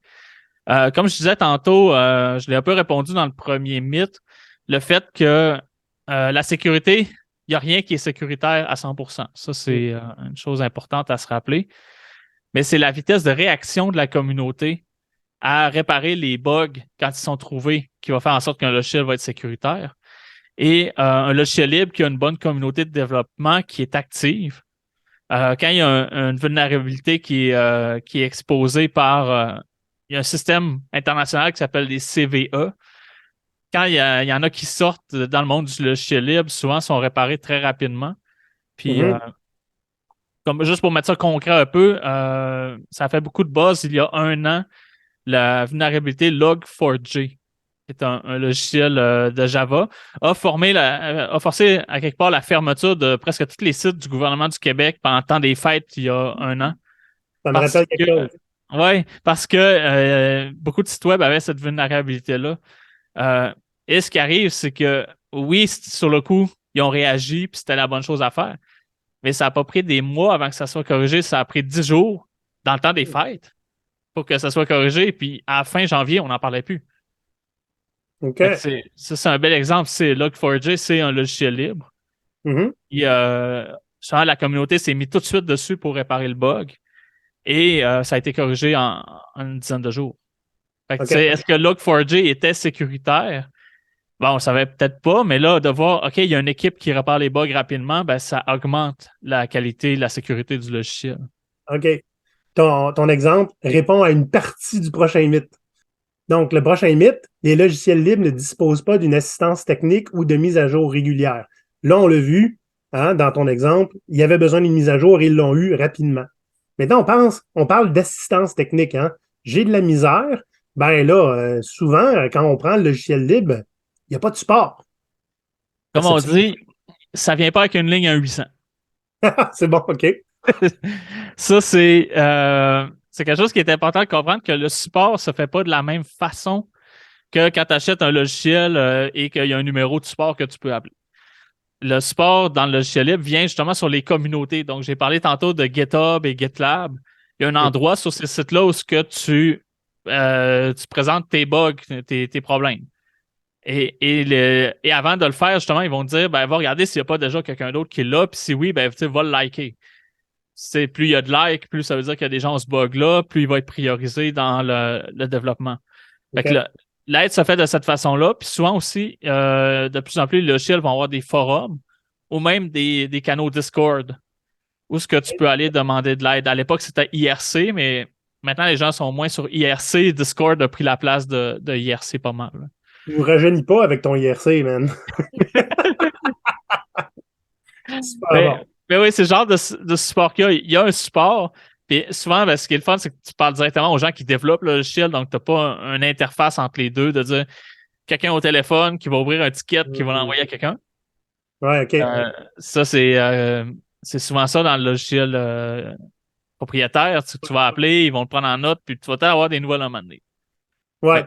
Comme je disais tantôt, je l'ai un peu répondu dans le premier mythe, le fait que la sécurité, il n'y a rien qui est sécuritaire à 100%. Ça, c'est une chose importante à se rappeler. Mais c'est la vitesse de réaction de la communauté à réparer les bugs quand ils sont trouvés qui va faire en sorte qu'un logiciel va être sécuritaire. Et un logiciel libre qui a une bonne communauté de développement qui est active, quand il y a une vulnérabilité qui est exposée par il y a un système international qui s'appelle les CVE. Quand il y en a qui sortent dans le monde du logiciel libre, souvent sont réparés très rapidement. Puis, comme juste pour mettre ça concret un peu, ça a fait beaucoup de buzz il y a 1 an, la vulnérabilité Log4j, qui est un logiciel de Java, a forcé à quelque part la fermeture de presque tous les sites du gouvernement du Québec pendant le temps des fêtes il y a 1 an. Ça me rappelle quelque chose. Oui, parce que beaucoup de sites web avaient cette vulnérabilité-là. Et ce qui arrive, c'est que oui, sur le coup, ils ont réagi, puis c'était la bonne chose à faire. Mais ça n'a pas pris des mois avant que ça soit corrigé. Ça a pris 10 jours dans le temps des fêtes pour que ça soit corrigé. Puis à fin janvier, on n'en parlait plus. OK. C'est un bel exemple. C'est Log4j, c'est un logiciel libre. Et, la communauté s'est mise tout de suite dessus pour réparer le bug. Et ça a été corrigé en une dizaine de jours. Est-ce que Log4j était sécuritaire? Bon, on ne savait peut-être pas, mais là, de voir, OK, il y a une équipe qui répare les bugs rapidement, ben, ça augmente la qualité, la sécurité du logiciel. OK. Ton exemple répond à une partie du prochain mythe. Donc, le prochain mythe, les logiciels libres ne disposent pas d'une assistance technique ou de mise à jour régulière. Là, on l'a vu, dans ton exemple, il y avait besoin d'une mise à jour et ils l'ont eu rapidement. Maintenant, on parle d'assistance technique. J'ai de la misère. Ben là, souvent, quand on prend le logiciel libre, il n'y a pas de support. Comme on dit, ça ne vient pas avec une ligne à 800. C'est bon, OK. Ça, c'est quelque chose qui est important de comprendre, que le support ne se fait pas de la même façon que quand tu achètes un logiciel et qu'il y a un numéro de support que tu peux appeler. Le support dans le logiciel libre vient justement sur les communautés. Donc, j'ai parlé tantôt de GitHub et GitLab. Il y a un endroit sur ces sites-là où tu présentes tes bugs, tes problèmes. Et avant de le faire, justement, ils vont te dire, ben, va regarder s'il n'y a pas déjà quelqu'un d'autre qui l'a, puis si oui, ben, va le liker. Plus il y a de likes, plus ça veut dire qu'il y a des gens à ce bug-là, plus il va être priorisé dans le développement. Okay. Fait que l'aide se fait de cette façon-là, puis souvent aussi, de plus en plus, les logiciels vont avoir des forums ou même des canaux Discord où ce que tu peux aller demander de l'aide. À l'époque, c'était IRC, mais maintenant, les gens sont moins sur IRC. Discord a pris la place de IRC pas mal. Tu nous rajeunis pas avec ton IRC, man. Mais oui, c'est le genre de support qu'il y a. Il y a un support. Puis souvent, ce qui est le fun, c'est que tu parles directement aux gens qui développent le logiciel, donc tu n'as pas une interface entre les deux, de dire quelqu'un au téléphone qui va ouvrir un ticket qui va l'envoyer à quelqu'un. Ouais, OK. Ça, c'est souvent ça dans le logiciel propriétaire. Tu vas appeler, ils vont le prendre en note, puis tu vas avoir des nouvelles à un moment donné. Ouais,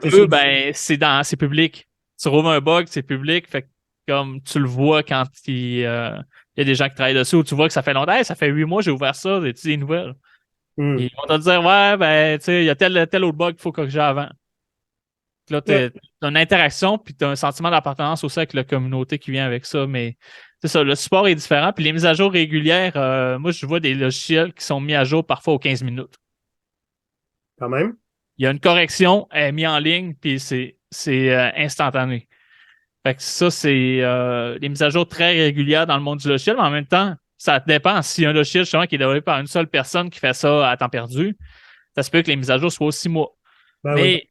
c'est public. Tu rouvres un bug, c'est public. Fait que, comme tu le vois quand il y a des gens qui travaillent dessus, ou tu vois que ça fait longtemps, ça fait 8 mois j'ai ouvert ça, as-tu des nouvelles? Ils vont te dire, ouais, ben, tu sais, il y a tel autre bug qu'il faut corriger avant. Là, tu as une interaction, puis tu as un sentiment d'appartenance aussi avec la communauté qui vient avec ça. Mais c'est ça, le support est différent. Puis les mises à jour régulières, moi, je vois des logiciels qui sont mis à jour parfois aux 15 minutes. Quand même. Il y a une correction, elle est mise en ligne, puis c'est instantané. Fait que ça, c'est des mises à jour très régulières dans le monde du logiciel, mais en même temps, ça dépend. S'il y a un logiciel justement qui est développé par une seule personne qui fait ça à temps perdu, ça se peut que les mises à jour soient 6 mois. Ben oui. Mais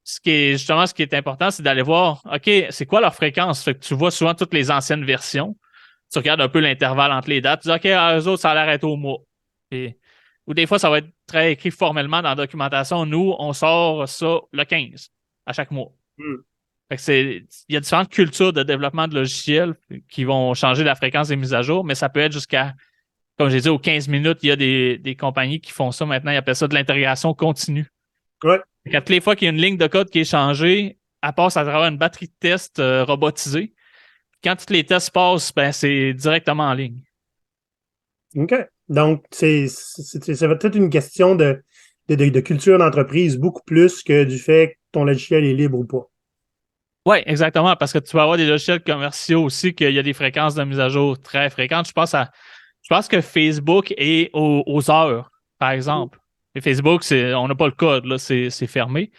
ce qui est important, c'est d'aller voir, OK, c'est quoi leur fréquence? Fait que tu vois souvent toutes les anciennes versions. Tu regardes un peu l'intervalle entre les dates. Tu dis, OK, eux autres, ça a l'air d'être au mois. Ou des fois, ça va être très écrit formellement dans la documentation. Nous, on sort ça le 15 à chaque mois. Hmm. Fait que il y a différentes cultures de développement de logiciels qui vont changer la fréquence des mises à jour, mais ça peut être jusqu'à, comme j'ai dit, aux 15 minutes. Il y a des compagnies qui font ça maintenant. Ils appellent ça de l'intégration continue. Ouais. À toutes les fois qu'il y a une ligne de code qui est changée, elle passe à travers une batterie de tests robotisée. Quand tous les tests passent, ben, c'est directement en ligne. OK. Donc, c'est peut-être une question de culture d'entreprise beaucoup plus que du fait que ton logiciel est libre ou pas. Oui, exactement, parce que tu vas avoir des logiciels commerciaux aussi qu'il y a des fréquences de mise à jour très fréquentes. Je pense que Facebook est aux heures, par exemple. Et Facebook, on n'a pas le code, là, c'est fermé.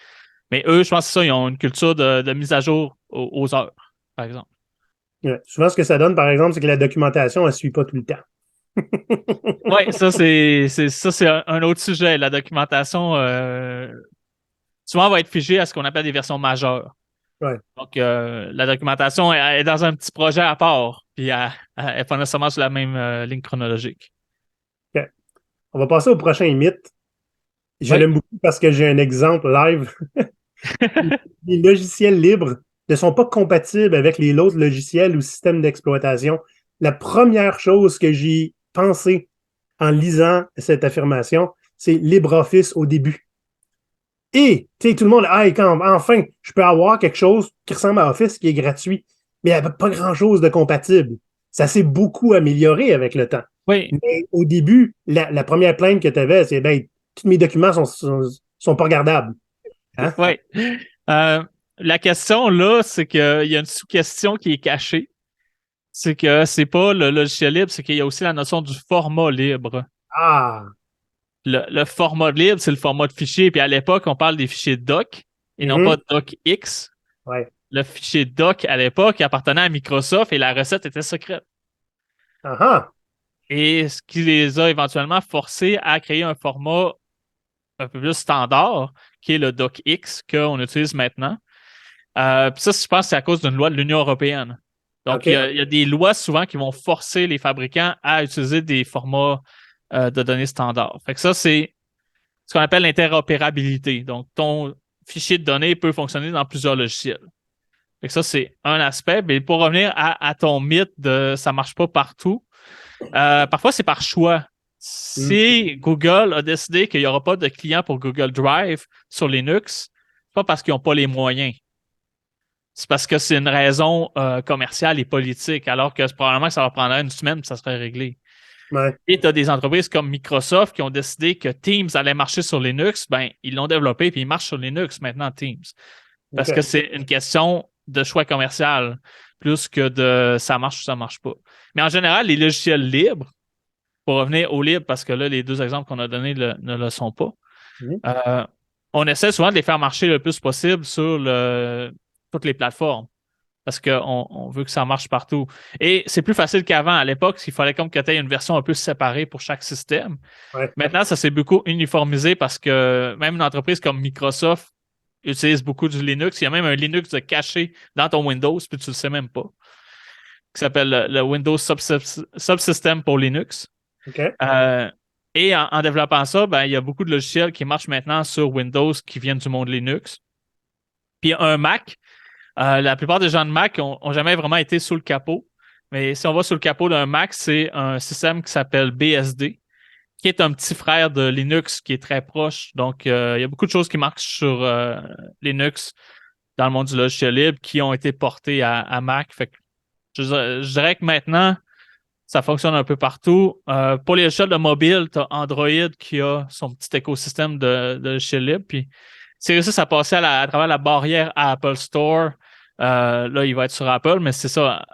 Mais eux, je pense que ça, ils ont une culture de mise à jour aux heures, par exemple. Ouais. Souvent, ce que ça donne, par exemple, c'est que la documentation, elle ne suit pas tout le temps. Oui, ça, c'est un autre sujet. La documentation, souvent, va être figée à ce qu'on appelle des versions majeures. Ouais. Donc, la documentation est dans un petit projet à part, puis elle n'est pas nécessairement sur la même ligne chronologique. OK. On va passer au prochain mythe. Je Oui. l'aime beaucoup parce que j'ai un exemple live. Les logiciels libres ne sont pas compatibles avec les autres logiciels ou systèmes d'exploitation. La première chose que j'ai pensé en lisant cette affirmation, c'est LibreOffice au début. Et, tu sais, tout le monde, enfin, je peux avoir quelque chose qui ressemble à Office qui est gratuit, mais il n'y avait pas grand-chose de compatible. Ça s'est beaucoup amélioré avec le temps. Oui. Mais au début, la première plainte que tu avais, c'est, ben, tous mes documents sont pas regardables. Hein? Oui. La question, là, c'est qu'il y a une sous-question qui est cachée. C'est que c'est pas le logiciel libre, c'est qu'il y a aussi la notion du format libre. Ah! Le format libre, c'est le format de fichier. Puis à l'époque, on parle des fichiers doc et non pas docx. Ouais. Le fichier doc, à l'époque, appartenait à Microsoft et la recette était secrète. Ah Et ce qui les a éventuellement forcés à créer un format un peu plus standard, qui est le docx qu'on utilise maintenant. Puis ça, je pense que c'est à cause d'une loi de l'Union européenne. Donc, OK. il y a des lois souvent qui vont forcer les fabricants à utiliser des formats de données standards. Fait que ça, c'est ce qu'on appelle l'interopérabilité. Donc, ton fichier de données peut fonctionner dans plusieurs logiciels. Fait que ça, c'est un aspect. Mais pour revenir à ton mythe de ça marche pas partout, parfois, c'est par choix. Si Google a décidé qu'il n'y aura pas de client pour Google Drive sur Linux, c'est pas parce qu'ils n'ont pas les moyens. C'est parce que c'est une raison commerciale et politique, alors que probablement que ça leur prendrait une semaine et ça serait réglé. Ouais. Et tu as des entreprises comme Microsoft qui ont décidé que Teams allait marcher sur Linux, ben ils l'ont développé et il marche sur Linux maintenant, Teams. Parce que c'est une question de choix commercial plus que de ça marche ou ça marche pas. Mais en général, les logiciels libres, pour revenir au libre, parce que là, les deux exemples qu'on a donnés ne le sont pas, on essaie souvent de les faire marcher le plus possible sur toutes les plateformes. Parce qu'on veut que ça marche partout. Et c'est plus facile qu'avant. À l'époque, il fallait comme que tu aies une version un peu séparée pour chaque système. Ouais. Maintenant, ça s'est beaucoup uniformisé parce que même une entreprise comme Microsoft utilise beaucoup du Linux. Il y a même un Linux de caché dans ton Windows, puis tu ne le sais même pas, qui s'appelle le Windows Subsystem pour Linux. Okay. Et en développant ça, ben, il y a beaucoup de logiciels qui marchent maintenant sur Windows qui viennent du monde Linux. Puis un Mac, la plupart des gens de Mac ont jamais vraiment été sous le capot. Mais si on va sous le capot d'un Mac, c'est un système qui s'appelle BSD, qui est un petit frère de Linux qui est très proche. Donc, il y a beaucoup de choses qui marchent sur Linux dans le monde du logiciel libre qui ont été portées à Mac. Fait que je dirais que maintenant, ça fonctionne un peu partout. Pour les logiciels de mobile, tu as Android qui a son petit écosystème de logiciel libre. Puis s'il réussit à passer à travers la barrière à Apple Store, là, il va être sur Apple, mais c'est ça.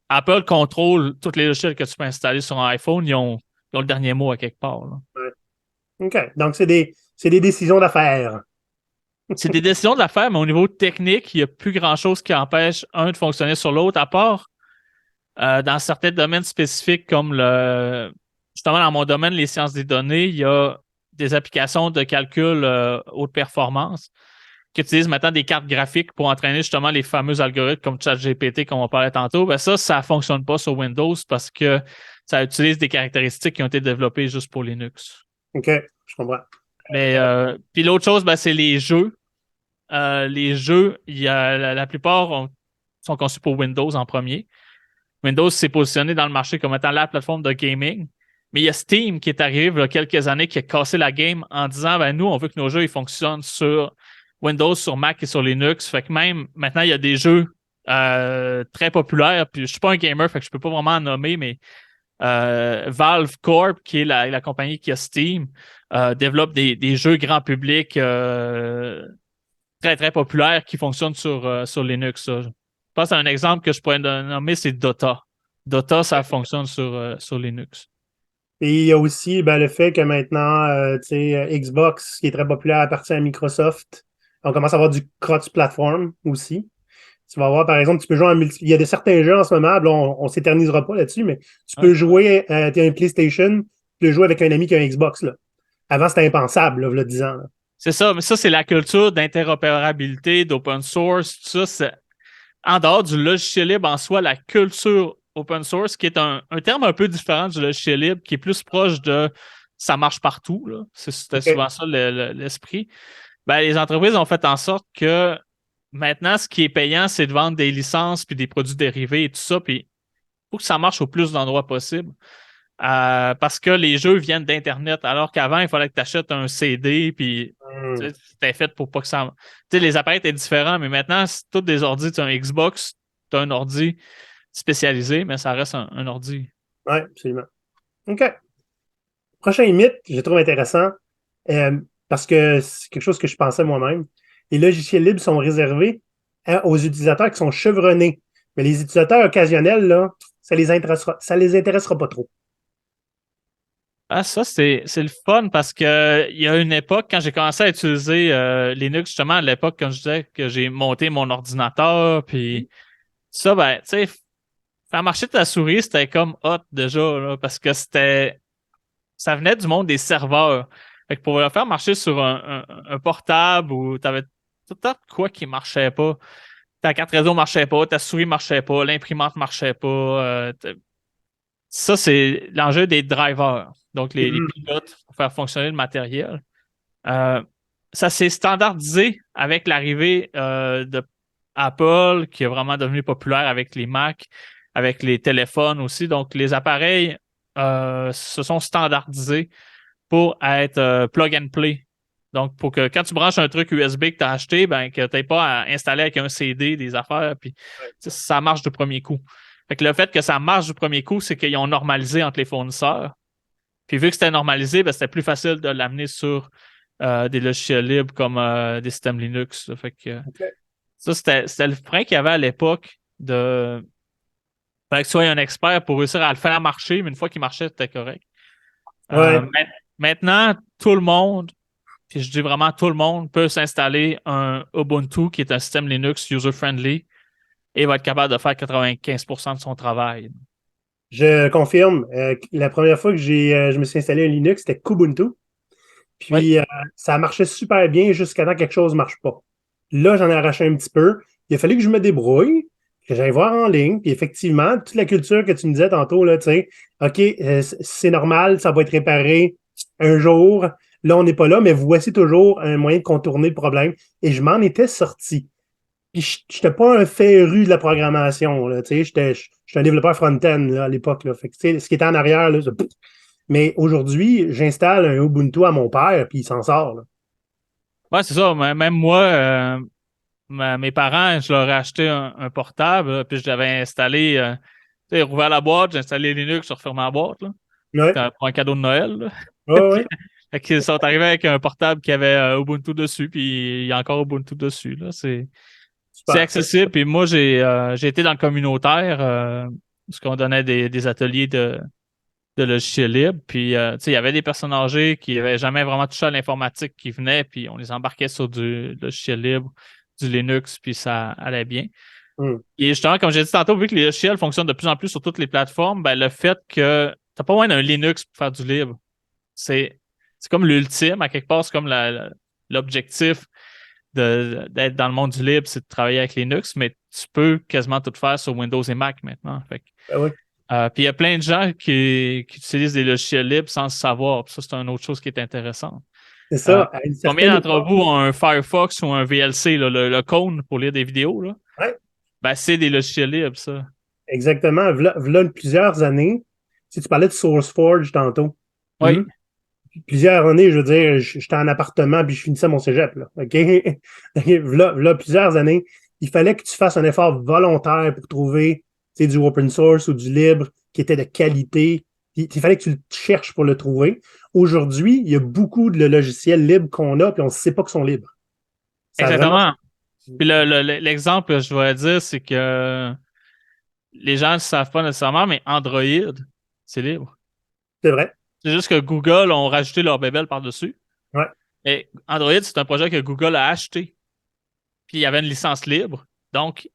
Apple contrôle toutes les logiciels que tu peux installer sur un iPhone. Ils ont le dernier mot à quelque part, là. Ouais. OK. Donc, c'est des décisions d'affaires. C'est des décisions de l'affaire, mais au niveau technique, il n'y a plus grand-chose qui empêche un de fonctionner sur l'autre, à part dans certains domaines spécifiques comme justement dans mon domaine, les sciences des données, il y a des applications de calcul haute performance qui utilisent maintenant des cartes graphiques pour entraîner justement les fameux algorithmes comme ChatGPT, comme on parlait tantôt. Ben ça ne fonctionne pas sur Windows parce que ça utilise des caractéristiques qui ont été développées juste pour Linux. OK, je comprends. Mais puis l'autre chose, ben, c'est les jeux. Les jeux, la plupart sont conçus pour Windows en premier. Windows s'est positionné dans le marché comme étant la plateforme de gaming. Mais il y a Steam qui est arrivé il y a quelques années qui a cassé la game en disant ben nous, on veut que nos jeux ils fonctionnent sur Windows, sur Mac et sur Linux. Fait que même maintenant, il y a des jeux très populaires. Puis je suis pas un gamer, fait que je peux pas vraiment en nommer, mais Valve Corp, qui est la compagnie qui a Steam, développe des jeux grand public très, très populaires qui fonctionnent sur Linux. Ça. Je pense à un exemple que je pourrais nommer, c'est Dota. Dota, ça fonctionne sur Linux. Et il y a aussi ben, le fait que maintenant, tu sais, Xbox, qui est très populaire, appartient à Microsoft. On commence à avoir du cross-platform aussi. Tu vas voir, par exemple, tu peux jouer en multi. Il y a certains jeux en ce moment, là, on s'éternisera pas là-dessus, mais tu peux jouer, tu as un PlayStation, tu peux jouer avec un ami qui a un Xbox. Là. Avant, c'était impensable, là, il y a 10 ans. Là. C'est ça, mais ça, c'est la culture d'interopérabilité, d'open source, tout ça. En dehors du logiciel libre en soi, la culture open source, qui est un terme un peu différent du logiciel libre, qui est plus proche de ça marche partout. Là. C'était souvent ça l'esprit. Ben, les entreprises ont fait en sorte que maintenant, ce qui est payant, c'est de vendre des licences puis des produits dérivés et tout ça. Puis il faut que ça marche au plus d'endroits possible. Parce que les jeux viennent d'Internet, alors qu'avant, il fallait que tu achètes un CD, puis c'était fait pour pas que ça. Tu sais, les appareils étaient différents, mais maintenant, c'est tous des ordi. Tu as un Xbox, tu as un ordi spécialisé, mais ça reste un ordi. Oui, absolument. OK. Prochain mythe, je trouve intéressant, parce que c'est quelque chose que je pensais moi-même. Les logiciels libres sont réservés aux utilisateurs qui sont chevronnés. Mais les utilisateurs occasionnels, là, ça les intéressera pas trop. Ah, ça, c'est le fun parce que il y a une époque, quand j'ai commencé à utiliser Linux, justement, à l'époque, quand je disais que j'ai monté mon ordinateur, puis ça, ben, tu sais, faire marcher ta souris, c'était comme hot déjà, là, parce que ça venait du monde des serveurs. Fait que pour le faire marcher sur un portable où t'avais tout le temps de quoi qui marchait pas. Ta carte réseau marchait pas, ta souris marchait pas, l'imprimante marchait pas. Ça, c'est l'enjeu des drivers, donc les pilotes pour faire fonctionner le matériel. Ça s'est standardisé avec l'arrivée de Apple, qui est vraiment devenu populaire avec les Mac, avec les téléphones aussi. Donc, les appareils se sont standardisés pour être plug and play. Donc, pour que quand tu branches un truc USB que tu as acheté, ben, que tu n'aies pas à installer avec un CD des affaires, puis ça marche du premier coup. Fait que le fait que ça marche du premier coup, c'est qu'ils ont normalisé entre les fournisseurs. Puis vu que c'était normalisé, ben, c'était plus facile de l'amener sur des logiciels libres comme des systèmes Linux. Là. Fait que ça, c'était le frein qu'il y avait à l'époque de. Fallait que tu sois un expert pour réussir à le faire marcher, mais une fois qu'il marchait, c'était correct. Ouais. Maintenant, tout le monde, puis je dis vraiment tout le monde, peut s'installer un Ubuntu qui est un système Linux user-friendly et va être capable de faire 95% de son travail. Je confirme. La première fois que je me suis installé un Linux, c'était Kubuntu. Oui. Puis ça marchait super bien jusqu'à temps que quelque chose ne marche pas. Là, j'en ai arraché un petit peu. Il a fallu que je me débrouille, que j'aille voir en ligne. Puis effectivement, toute la culture que tu me disais tantôt, là, tu sais, OK, c'est normal, ça va être réparé un jour. Là, on n'est pas là, mais voici toujours un moyen de contourner le problème. Et je m'en étais sorti. Puis je n'étais pas un féru de la programmation. Là, tu sais, j'étais un développeur front-end là, à l'époque. Là. Fait que, tu sais, ce qui était en arrière, là, mais aujourd'hui, j'installe un Ubuntu à mon père, puis il s'en sort. Là. Ouais, c'est ça. Même moi, mes parents, je leur ai acheté un portable, puis je l'avais installé. Tu sais, rouvert la boîte, j'ai installé Linux, j'ai refermé la boîte. Là. Ouais. C'était pour un cadeau de Noël. Là. Ouais, ouais. Fait qu'ils sont arrivés avec un portable qui avait Ubuntu dessus, puis il y a encore Ubuntu dessus. Là. C'est Super. accessible. Puis moi, j'ai été dans le communautaire, parce qu'on donnait des ateliers de logiciels libres. Puis, tu sais, il y avait des personnes âgées qui n'avaient jamais vraiment touché à l'informatique qui venaient, puis on les embarquait sur du logiciel libre, du Linux, puis ça allait bien. Hmm. Et justement, comme j'ai dit tantôt, vu que les logiciels fonctionnent de plus en plus sur toutes les plateformes, ben, le fait que tu n'as pas besoin d'un Linux pour faire du libre, c'est comme l'ultime, à quelque part, c'est comme l'objectif d'être dans le monde du libre, c'est de travailler avec Linux, mais tu peux quasiment tout faire sur Windows et Mac maintenant. Fait que, Ben oui. puis il y a plein de gens qui utilisent des logiciels libres sans le savoir. Puis ça, c'est une autre chose qui est intéressante. C'est ça. À une Combien certaine d'entre époque. vous ont un Firefox ou un VLC, là, le Cone pour lire des vidéos? Là? Ouais, Ben, c'est des logiciels libres, ça. exactement. V'là plusieurs années. Si tu parlais de SourceForge tantôt. Oui, Hmm. Plusieurs années, je veux dire, j'étais en appartement puis je finissais mon cégep, là. OK? V'là plusieurs années, il fallait que tu fasses un effort volontaire pour trouver, tu sais, du open source ou du libre qui était de qualité. Il fallait que tu le cherches pour le trouver. Aujourd'hui, il y a beaucoup de logiciels libres qu'on a puis on ne sait pas qu'ils sont libres. Ça a vraiment. exactement. Puis l'exemple que je voudrais dire, c'est que les gens ne le savent pas nécessairement, mais Android, c'est libre. C'est vrai. C'est juste que Google ont rajouté leur bébelle par-dessus. Ouais. Et Android, c'est un projet que Google a acheté. Puis il y avait une licence libre. Donc,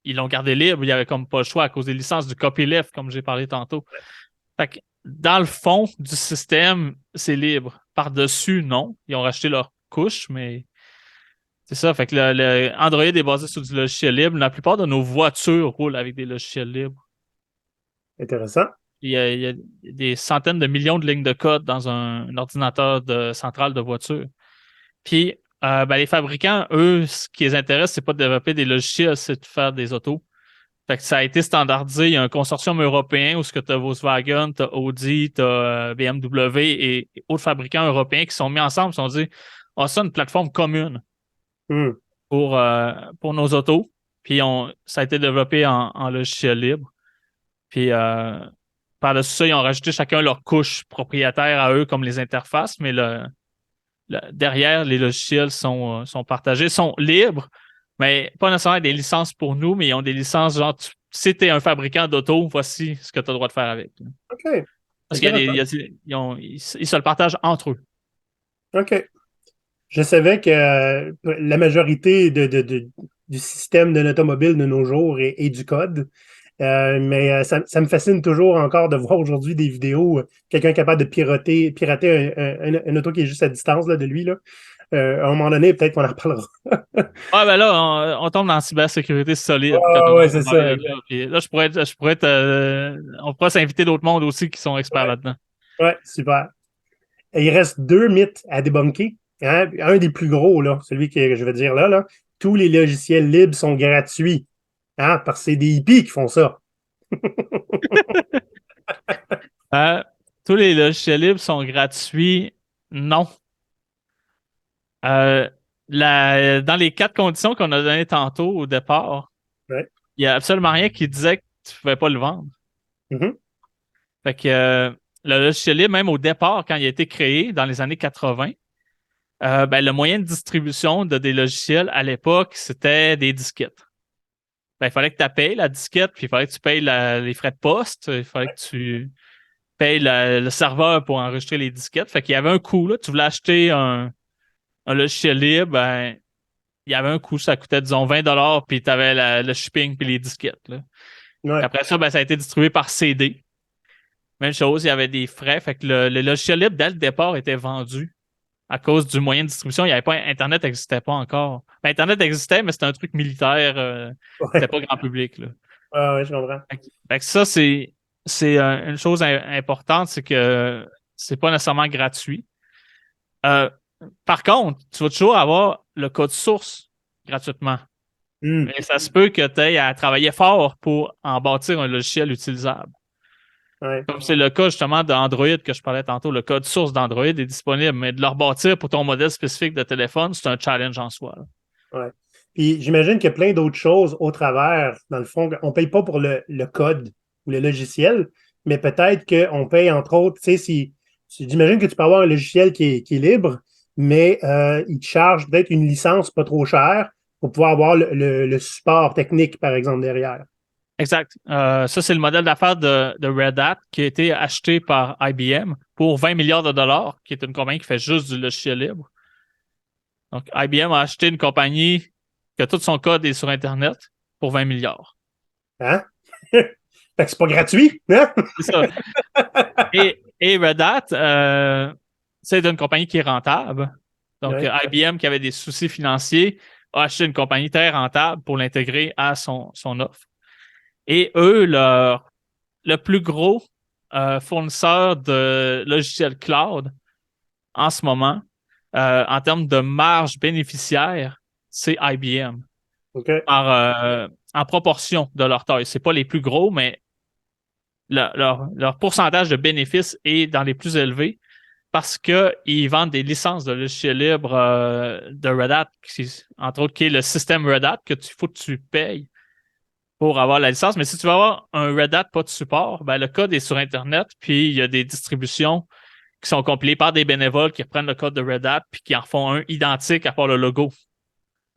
ils l'ont gardé libre. Il n'y avait comme pas le choix à cause des licences du copyleft, comme j'ai parlé tantôt. Fait que dans le fond du système, c'est libre. Par-dessus, non. Ils ont racheté leur couche, mais c'est ça. Fait que le Android est basé sur du logiciel libre. La plupart de nos voitures roulent avec des logiciels libres. Intéressant. Il y a des centaines de millions de lignes de code dans un ordinateur central de voiture. Puis, ben, les fabricants, eux, ce qui les intéresse, c'est pas de développer des logiciels, c'est de faire des autos. Fait que ça a été standardisé. Il y a un consortium européen où tu as Volkswagen, tu as Audi, tu as BMW et autres fabricants européens qui sont mis ensemble, se sont dit, ah, ça, une plateforme commune Hmm. pour nos autos. Puis ça a été développé en logiciel libre. Puis par-dessus ça, ils ont rajouté chacun leur couche propriétaire à eux, comme les interfaces, mais derrière, les logiciels sont partagés, sont libres, mais pas nécessairement des licences pour nous, mais ils ont des licences genre, si tu es un fabricant d'auto, voici ce que tu as le droit de faire avec. OK. Parce qu'il y a Intéressant. ils se le partagent entre eux. OK. Je savais que la majorité du système de l'automobile de nos jours est du code. Mais ça me fascine toujours encore de voir aujourd'hui des vidéos, quelqu'un capable de pirater un auto qui est juste à distance là, de lui. Là. À un moment donné, peut-être qu'on en reparlera. Ah ben là, on tombe dans la cybersécurité solide quand Ah on ouais, commence à c'est parler ça. de là. Puis là, on pourrait s'inviter d'autres mondes aussi qui sont experts Ouais, là-dedans. ouais, super. Et il reste deux mythes à débunker. Hein. Un des plus gros, là, celui que je veux dire là, tous les logiciels libres sont gratuits. Hein, parce que c'est des hippies qui font ça. Euh, tous les logiciels libres sont gratuits. Non. Euh, dans les quatre conditions qu'on a données tantôt au départ, Ouais. il n'y a absolument rien qui disait que tu ne pouvais pas le vendre. Mhm. Fait que le logiciel libre, même au départ, quand il a été créé dans les années 80, ben, le moyen de distribution des logiciels à l'époque, c'était des disquettes. Ben, il fallait que tu payes la disquette, puis il fallait que tu payes les frais de poste, il fallait que tu payes le serveur pour enregistrer les disquettes. Fait qu'il y avait un coût, là. Tu voulais acheter un logiciel libre, ben, il y avait un coût, ça coûtait, disons, 20$, puis tu avais le shipping puis les disquettes. Là. Ouais. Après ça, ben, ça a été distribué par CD. Même chose, il y avait des frais. Fait que le logiciel libre, dès le départ, était vendu à cause du moyen de distribution. Il y avait pas, Internet n'existait pas encore. Ben, Internet existait, mais c'était un truc militaire. C'était Ouais. pas grand public. Là. Ah, ouais, je comprends. Fait que ça, c'est une chose importante, c'est que c'est pas nécessairement gratuit. Euh, Par contre, tu vas toujours avoir le code source gratuitement. Hmm. Mais ça se peut que tu aies à travailler fort pour en bâtir un logiciel utilisable. Ouais. Comme c'est le cas justement d'Android que je parlais tantôt, le code source d'Android est disponible, mais de le rebâtir pour ton modèle spécifique de téléphone, c'est un challenge en soi. Là. Ouais. Puis j'imagine qu'il y a plein d'autres choses au travers. Dans le fond, on ne paye pas pour le code ou le logiciel, mais peut-être qu'on paye, entre autres, tu sais, si j'imagine que tu peux avoir un logiciel qui est libre, mais il te charge peut-être une licence pas trop chère pour pouvoir avoir le support technique, par exemple, derrière. Exact. Ça, c'est le modèle d'affaires de Red Hat qui a été acheté par IBM pour 20 milliards de dollars, qui est une compagnie qui fait juste du logiciel libre. Donc, IBM a acheté une compagnie que tout son code est sur Internet pour 20 milliards. Hein? Fait que c'est pas gratuit, hein? C'est ça. Et Red Hat, c'est une compagnie qui est rentable. Donc, Ouais. IBM, qui avait des soucis financiers, a acheté une compagnie très rentable pour l'intégrer à son offre. Et eux, le plus gros fournisseur de logiciels cloud en ce moment, en termes de marge bénéficiaire, c'est IBM. OK. En proportion de leur taille. C'est pas les plus gros, mais leur pourcentage de bénéfices est dans les plus élevés parce qu'ils vendent des licences de logiciels libres de Red Hat, entre autres, qui est le système Red Hat que faut que tu payes pour avoir la licence. Mais si tu veux avoir un Red Hat pas de support, ben, le code est sur Internet, puis il y a des distributions qui sont compilées par des bénévoles qui reprennent le code de Red Hat puis qui en font un identique à part le logo.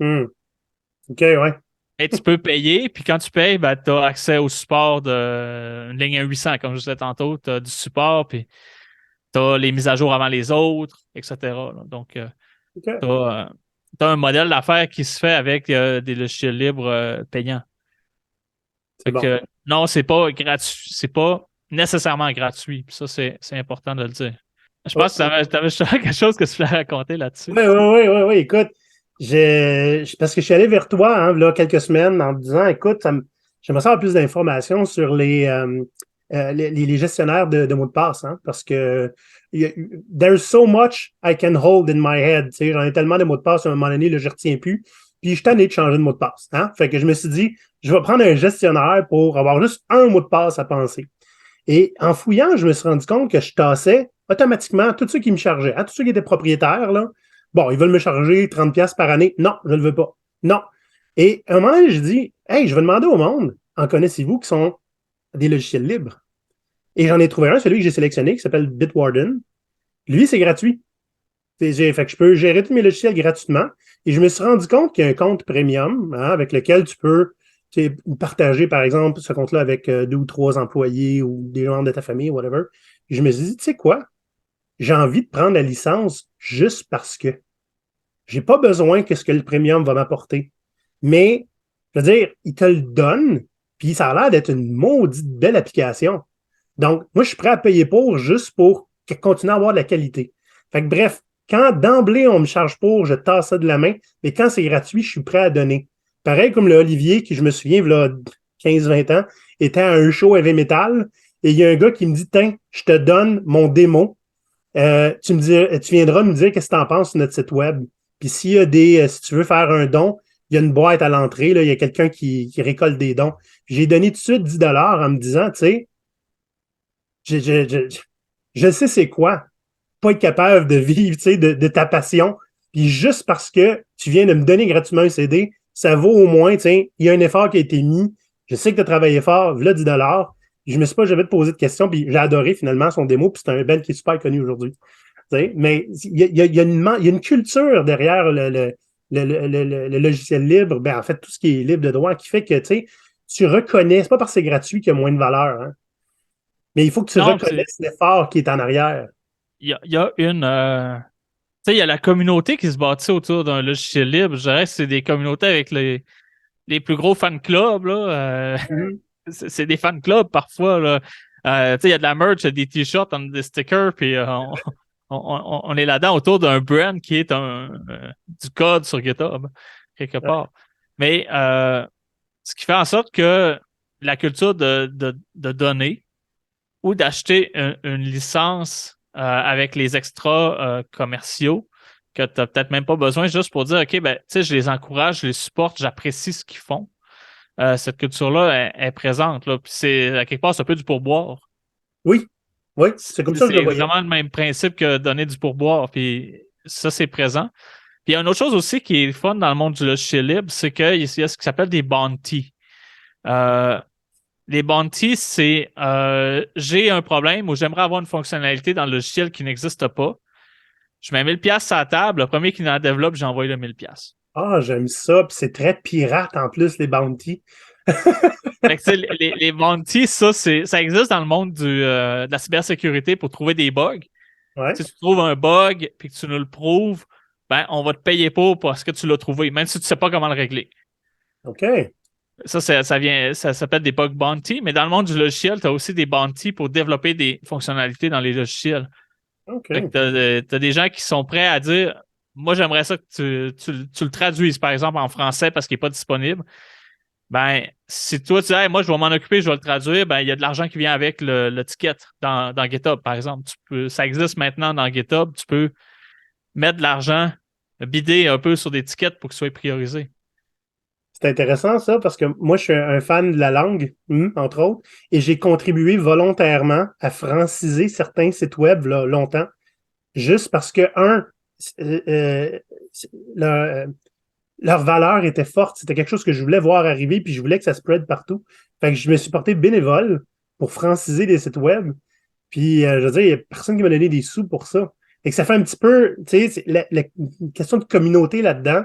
OK, ouais. Et tu peux payer, puis quand tu payes, ben, tu as accès au support d'une ligne 800, comme je disais tantôt, tu as du support, puis tu as les mises à jour avant les autres, etc. là. Donc, OK. tu as un modèle d'affaires qui se fait avec des logiciels libres payants. C'est bon. Non, c'est pas gratuit, c'est pas nécessairement gratuit. Puis ça, c'est important de le dire. Je pense que tu avais quelque chose que tu voulais raconter là-dessus. Oui. Écoute, parce que je suis allé vers toi, hein, là, quelques semaines en te disant, écoute, j'aimerais savoir plus d'informations sur les gestionnaires de mots de passe, hein, parce que there's so much I can hold in my head. Tu sais, j'en ai tellement de mots de passe à un moment donné, là, je ne retiens plus. Puis je suis tanné de changer de mot de passe. Hein? Fait que je me suis dit, je vais prendre un gestionnaire pour avoir juste un mot de passe à penser. Et en fouillant, je me suis rendu compte que je tassais automatiquement tous ceux qui me chargeaient. Hein? Tous ceux qui étaient propriétaires, là. Bon, ils veulent me charger 30$ par année. Non, je ne le veux pas. Non. Et à un moment donné, je dis, hey, je vais demander au monde, en connaissez-vous qui sont des logiciels libres? Et j'en ai trouvé un, celui que j'ai sélectionné, qui s'appelle Bitwarden. Lui, c'est gratuit. Fait que je peux gérer tous mes logiciels gratuitement. Et je me suis rendu compte qu'il y a un compte premium, hein, avec lequel tu peux partager, par exemple, ce compte-là avec 2 ou 3 employés ou des gens de ta famille, whatever. Et je me suis dit, tu sais quoi? J'ai envie de prendre la licence juste parce que j'ai pas besoin que ce que le premium va m'apporter. Mais, je veux dire, il te le donne, puis ça a l'air d'être une maudite belle application. Donc, moi, je suis prêt à payer juste pour continuer à avoir de la qualité. Fait que bref, quand d'emblée, on me charge pour, je tasse ça de la main, mais quand c'est gratuit, je suis prêt à donner. Pareil comme le Olivier, qui, je me souviens, il y a 15-20 ans, était à un show heavy metal, et il y a un gars qui me dit, tiens, je te donne mon démo, tu viendras me dire qu'est-ce que tu en penses sur notre site web. Puis s'il y a si tu veux faire un don, il y a une boîte à l'entrée, là, il y a quelqu'un qui récolte des dons. J'ai donné tout de suite 10$ en me disant, tu sais, je sais c'est quoi, pas être capable de vivre, tu sais, de ta passion. Puis juste parce que tu viens de me donner gratuitement un CD, ça vaut au moins, tu sais, il y a un effort qui a été mis. Je sais que tu as travaillé fort, voilà 10$. Je me suis pas jamais posé de questions, puis j'ai adoré finalement son démo, puis c'est un band qui est super connu aujourd'hui. Mais il y a une culture derrière le logiciel libre, ben en fait, tout ce qui est libre de droit, qui fait que tu reconnais, c'est pas parce que c'est gratuit qu'il y a moins de valeur, hein, mais il faut que tu reconnaisses l'effort qui est en arrière. Il y a une. Tu sais, il y a la communauté qui se bâtit autour d'un logiciel libre. Je dirais que c'est des communautés avec les plus gros fan clubs, là. C'est des fan clubs parfois, là. Tu sais, il y a de la merch, il y a des t-shirts, des stickers, puis on est là-dedans autour d'un brand qui est du code sur GitHub, quelque part. Mais ce qui fait en sorte que la culture de donner ou d'acheter une licence avec les extras commerciaux que tu n'as peut-être même pas besoin juste pour dire, OK, ben, tu sais, je les encourage, je les supporte, j'apprécie ce qu'ils font. Cette culture-là est présente, là. Puis c'est, à quelque part, c'est un peu du pourboire. Oui, c'est comme ça que je le voyais. C'est vraiment le même principe que donner du pourboire. Puis ça, c'est présent. Puis il y a une autre chose aussi qui est fun dans le monde du logiciel libre, c'est qu'il y a ce qui s'appelle des bounties. Les bounties, c'est j'ai un problème où j'aimerais avoir une fonctionnalité dans le logiciel qui n'existe pas. Je mets 1000$ sur la table. Le premier qui en développe, j'envoie le 1000$. Ah, j'aime ça. Puis c'est très pirate en plus, les bounties. Fait que, les bounties, ça existe dans le monde de la cybersécurité pour trouver des bugs. Ouais. Si tu trouves un bug et que tu nous le prouves, ben, on va te payer pour parce que tu l'as trouvé, même si tu ne sais pas comment le régler. OK. Ça s'appelle des bug bounty, mais dans le monde du logiciel, tu as aussi des bounties pour développer des fonctionnalités dans les logiciels. OK. Fait que t'as des gens qui sont prêts à dire moi, j'aimerais ça que tu le traduises, par exemple, en français parce qu'il n'est pas disponible. Ben, si toi, tu dis hey, moi, je vais m'en occuper, je vais le traduire, ben, il y a de l'argent qui vient avec le ticket dans GitHub, par exemple. Ça existe maintenant dans GitHub. Tu peux mettre de l'argent, bider un peu sur des tickets pour qu'ils soient priorisés. C'est intéressant ça parce que moi, je suis un fan de la langue, entre autres, et j'ai contribué volontairement à franciser certains sites web là, longtemps, juste parce que, leur, leur valeur était forte. C'était quelque chose que je voulais voir arriver, puis je voulais que ça spread partout. Fait que je me suis porté bénévole pour franciser des sites web. Puis, je veux dire, il n'y a personne qui m'a donné des sous pour ça. Et que ça fait un petit peu, tu sais, la question de communauté là-dedans.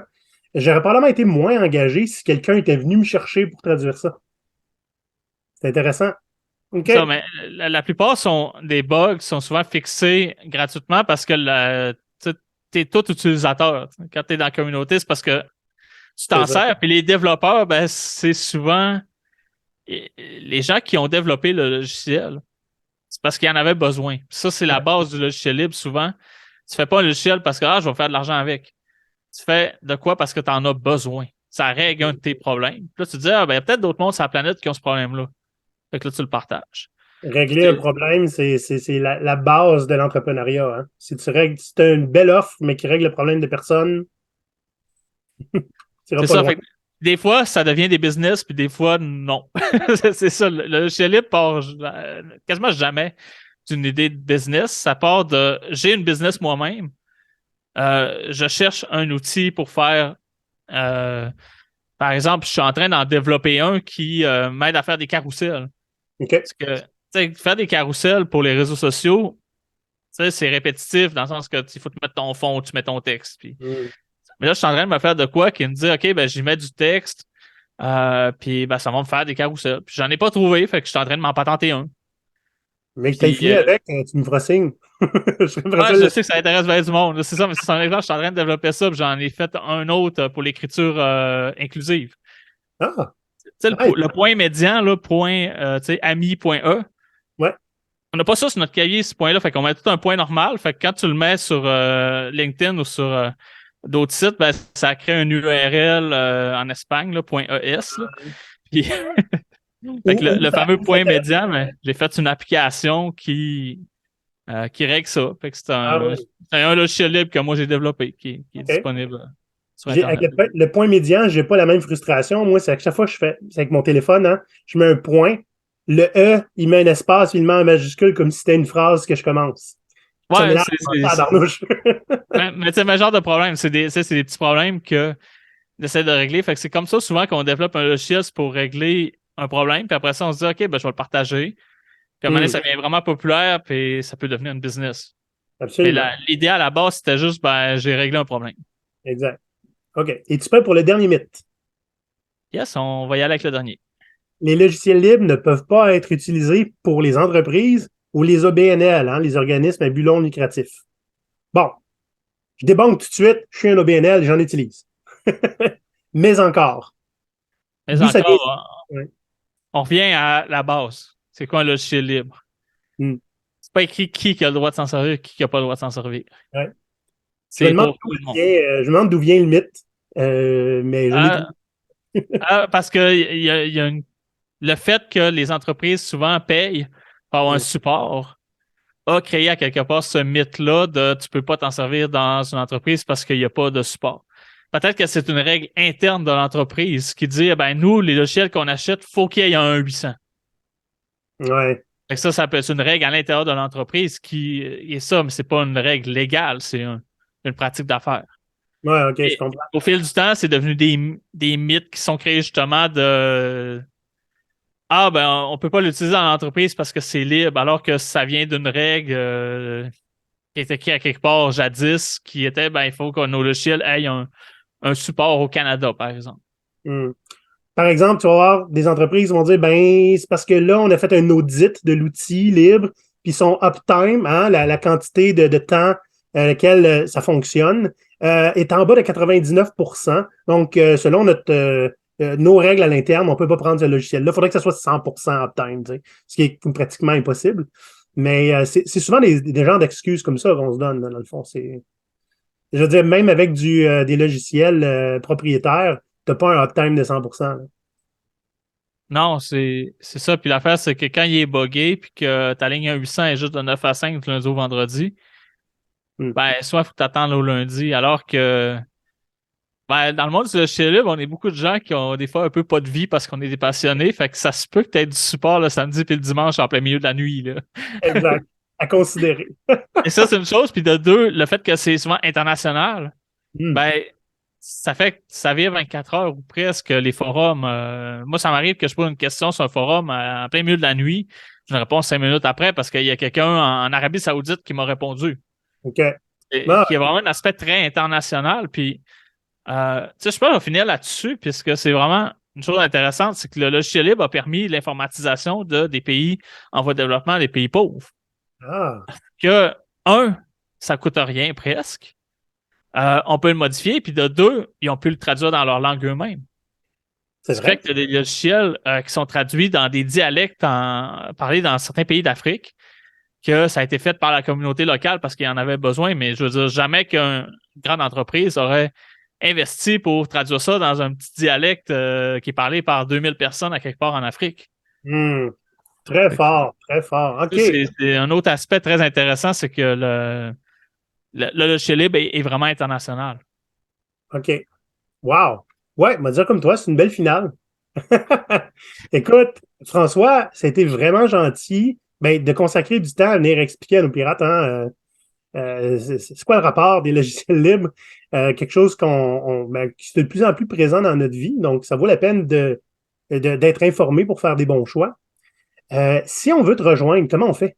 J'aurais probablement été moins engagé si quelqu'un était venu me chercher pour traduire ça. C'est intéressant. OK. Ça, mais la plupart sont des bugs sont souvent fixés gratuitement parce que tu es tout utilisateur. Quand tu es dans la communauté, c'est parce que tu t'en sers. Puis les développeurs, ben, c'est souvent les gens qui ont développé le logiciel. C'est parce qu'ils en avaient besoin. Ça, c'est la base du logiciel libre souvent. Tu fais pas un logiciel parce que je vais faire de l'argent avec. Tu fais de quoi parce que tu en as besoin. Ça règle un de tes problèmes. Puis là, tu te dis, ben, il y a peut-être d'autres mondes sur la planète qui ont ce problème-là. Fait que là, tu le partages. Régler un problème, c'est la base de l'entrepreneuriat. Hein. Si tu as une belle offre, mais qui règle le problème de personne, tu C'est pas ça. loin. Fait que des fois, ça devient des business, puis des fois, non. C'est ça. Le logiciel libre part quasiment jamais d'une idée de business. Ça part de j'ai une business moi-même. Je cherche un outil pour faire. Par exemple, je suis en train d'en développer un qui m'aide à faire des carousels. OK. Parce que faire des carousels pour les réseaux sociaux, c'est répétitif dans le sens que il faut te mettre ton fond, tu mets ton texte. Puis... Mais là, je suis en train de me faire de quoi qui me dit OK, ben j'y mets du texte, puis ben, ça va me faire des carousels. Puis j'en ai pas trouvé, fait que je suis en train de m'en patenter un. Mais que tu fini avec, tu me feras signe. Je sais que ça intéresse bien du monde. C'est ça, mais c'est un exemple, je suis en train de développer ça, puis j'en ai fait un autre pour l'écriture inclusive. Ah! Le point médian, là, ami.e. Ouais. On n'a pas ça sur notre cahier, ce point-là. Fait qu'on met tout un point normal. Fait que quand tu le mets sur LinkedIn ou sur d'autres sites, ben, ça crée un URL en Espagne, là, .es. Là. Puis, fait que le fameux point médian, ben, j'ai fait une application qui règle ça. Fait que c'est un logiciel libre que moi j'ai développé qui est disponible sur Internet. Avec le point médian, j'ai pas la même frustration. Moi, c'est à chaque fois que je fais, c'est avec mon téléphone, hein, je mets un point. Le E, il met un espace, il le met en majuscule comme si c'était une phrase que je commence. Ouais, mais c'est un genre de problème. C'est des petits problèmes que j'essaie de régler. Fait que c'est comme ça souvent qu'on développe un logiciel pour régler un problème. Puis après ça, on se dit OK, ben, je vais le partager. Puis à un moment donné, ça devient vraiment populaire, puis ça peut devenir une business. Absolument. Mais l'idée à la base, c'était juste ben, j'ai réglé un problème. Exact. OK. Es-tu prêt pour le dernier mythe? Yes, on va y aller avec le dernier. Les logiciels libres ne peuvent pas être utilisés pour les entreprises ou les OBNL, hein, les organismes à but non lucratif. Bon, je débunk tout de suite, je suis un OBNL, j'en utilise. Mais encore. Mais encore, on revient à la base. C'est quoi un logiciel libre? C'est pas écrit qui a le droit de s'en servir, qui n'a pas le droit de s'en servir. Ouais. C'est pour tout le monde. Je me demande d'où vient le mythe, mais je parce que il y a le fait que les entreprises souvent payent pour avoir un support a créé à quelque part ce mythe-là de tu peux pas t'en servir dans une entreprise parce qu'il n'y a pas de support. Peut-être que c'est une règle interne de l'entreprise qui dit ben nous, les logiciels qu'on achète, faut qu'il y ait un 800. Ouais. Fait que ça peut être une règle à l'intérieur de l'entreprise qui est ça, mais c'est pas une règle légale, c'est une pratique d'affaires. Ouais, OK, je comprends. Au fil du temps, c'est devenu des mythes qui sont créés justement Ah, ben, on peut pas l'utiliser dans l'entreprise parce que c'est libre, alors que ça vient d'une règle qui était écrite à quelque part jadis, qui était, ben, il faut que nos logiciels aient un support au Canada, par exemple. Hmm. Par exemple, tu vas voir des entreprises qui vont dire, ben, c'est parce que là, on a fait un audit de l'outil libre, puis son uptime, hein, la quantité de temps lequel ça fonctionne, est en bas de 99%. Donc, selon nos règles à l'interne, on ne peut pas prendre ce logiciel-là. Il faudrait que ça soit 100% uptime, tu sais, ce qui est pratiquement impossible. Mais c'est souvent des genres d'excuses comme ça qu'on se donne, dans le fond. Je veux dire, même avec des logiciels propriétaires, tu n'as pas un uptime de 100%. Là. Non, c'est ça. Puis l'affaire, c'est que quand il est buggé, puis que ta ligne 800 est juste de 9 à 5 du lundi au vendredi, Hmm. ben, soit il faut t'attendre au lundi, alors que ben, dans le monde du logiciel libre, on est beaucoup de gens qui ont des fois un peu pas de vie parce qu'on est des passionnés. Fait que ça se peut que tu aies du support le samedi puis le dimanche en plein milieu de la nuit, là. Exact. À considérer. Et ça, c'est une chose. Puis de deux, le fait que c'est souvent international, Hmm. ben, ça fait que ça vire 24 heures ou presque les forums. Moi, ça m'arrive que je pose une question sur un forum en plein milieu de la nuit. Je réponds 5 minutes après parce qu'il y a quelqu'un en Arabie Saoudite qui m'a répondu. OK. Et Bon, qui a vraiment un aspect très international. Puis, tu sais, je pense qu'on va finir là-dessus, puisque c'est vraiment une chose intéressante, c'est que le logiciel libre a permis l'informatisation des pays en voie de développement, des pays pauvres. ah, Que, ça coûte rien presque. On peut le modifier, puis de deux, ils ont pu le traduire dans leur langue eux-mêmes. c'est Ce qui fait vrai. que des logiciels qui sont traduits dans des dialectes parlés dans certains pays d'Afrique, que ça a été fait par la communauté locale parce qu'il y en avait besoin, mais je veux dire, jamais qu'une grande entreprise aurait investi pour traduire ça dans un petit dialecte qui est parlé par 2000 personnes à quelque part en Afrique. Hmm. Très Fait que fort, très fort. OK. c'est un autre aspect très intéressant, c'est que le logiciel libre est vraiment international. OK. Wow. Ouais, on va dire comme toi, c'est une belle finale. Écoute, François, ça a été vraiment gentil ben, de consacrer du temps à venir expliquer à nos pirates hein, c'est quoi le rapport des logiciels libres, quelque chose qui est de plus en plus présent dans notre vie, donc ça vaut la peine d'être informé pour faire des bons choix. Si on veut te rejoindre, comment on fait?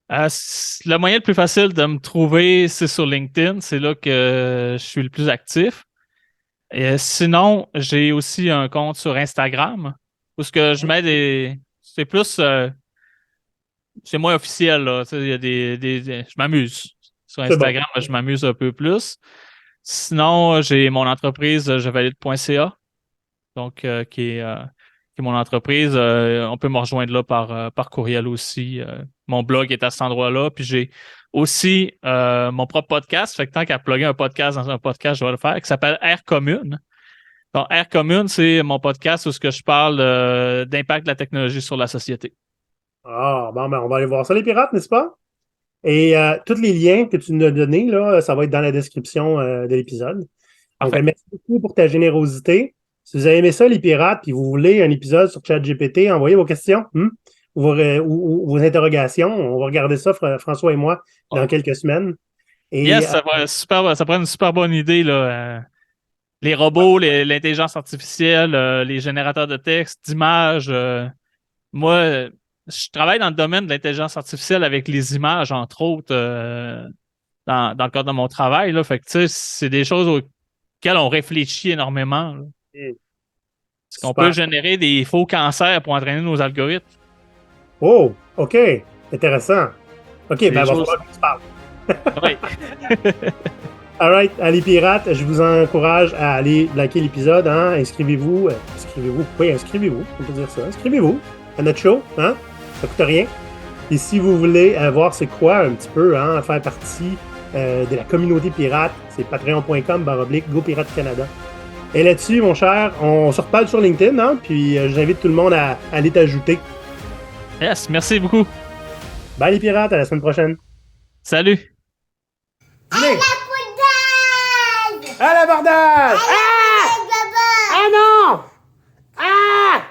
Le moyen le plus facile de me trouver, c'est sur LinkedIn. C'est là que je suis le plus actif. Et sinon, j'ai aussi un compte sur Instagram où ce que je mets c'est plus. C'est moins officiel, là. Tu sais, il y a je m'amuse. Sur C'est bon. Instagram, je m'amuse un peu plus. Sinon, j'ai mon entreprise, jevalide.ca, donc qui est mon entreprise. On peut me rejoindre là par courriel aussi. Mon blog est à cet endroit-là. Puis j'ai aussi mon propre podcast. Fait que tant qu'à plugger un podcast dans un podcast, je vais le faire, qui s'appelle Air Commune. Donc, Air Commune, c'est mon podcast où ce que je parle d'impact de la technologie sur la société. Ah, bon, ben, on va aller voir ça, les pirates, n'est-ce pas? Et tous les liens que tu nous as donnés, là, ça va être dans la description de l'épisode. Donc, Parfait. merci beaucoup pour ta générosité. Si vous avez aimé ça, les pirates, puis vous voulez un épisode sur ChatGPT, envoyez vos questions ou vos interrogations. On va regarder ça, François et moi, dans quelques semaines. Et Yes, ça prend une super bonne idée, là. Les robots, l'intelligence artificielle, les générateurs de texte, d'images. Moi, je travaille dans le domaine de l'intelligence artificielle avec les images, entre autres, dans le cadre de mon travail, là. Fait que, tu sais, c'est des choses auxquelles on réfléchit énormément, là. Est-ce qu'on peut super. générer des faux cancers pour entraîner nos algorithmes? Oh, OK. Intéressant. OK, C'est ben, des il va choses. falloir qu'on se parle. Oui. All right, allez pirates, je vous encourage à aller liker l'épisode, hein? Inscrivez-vous, oui, inscrivez-vous, on peut dire ça. Inscrivez-vous à notre show, hein? Ça coûte rien. Et si vous voulez voir c'est quoi un petit peu, hein, faire partie de la communauté pirate, c'est patreon.com/GoPirates Canada. Et là-dessus, mon cher, on se reparle sur LinkedIn, hein? Puis j'invite tout le monde à aller t'ajouter. Yes, merci beaucoup. Bye les pirates, à la semaine prochaine. Salut. Dîner. Poudade! À l'abordage! Ah! Ah non! Ah!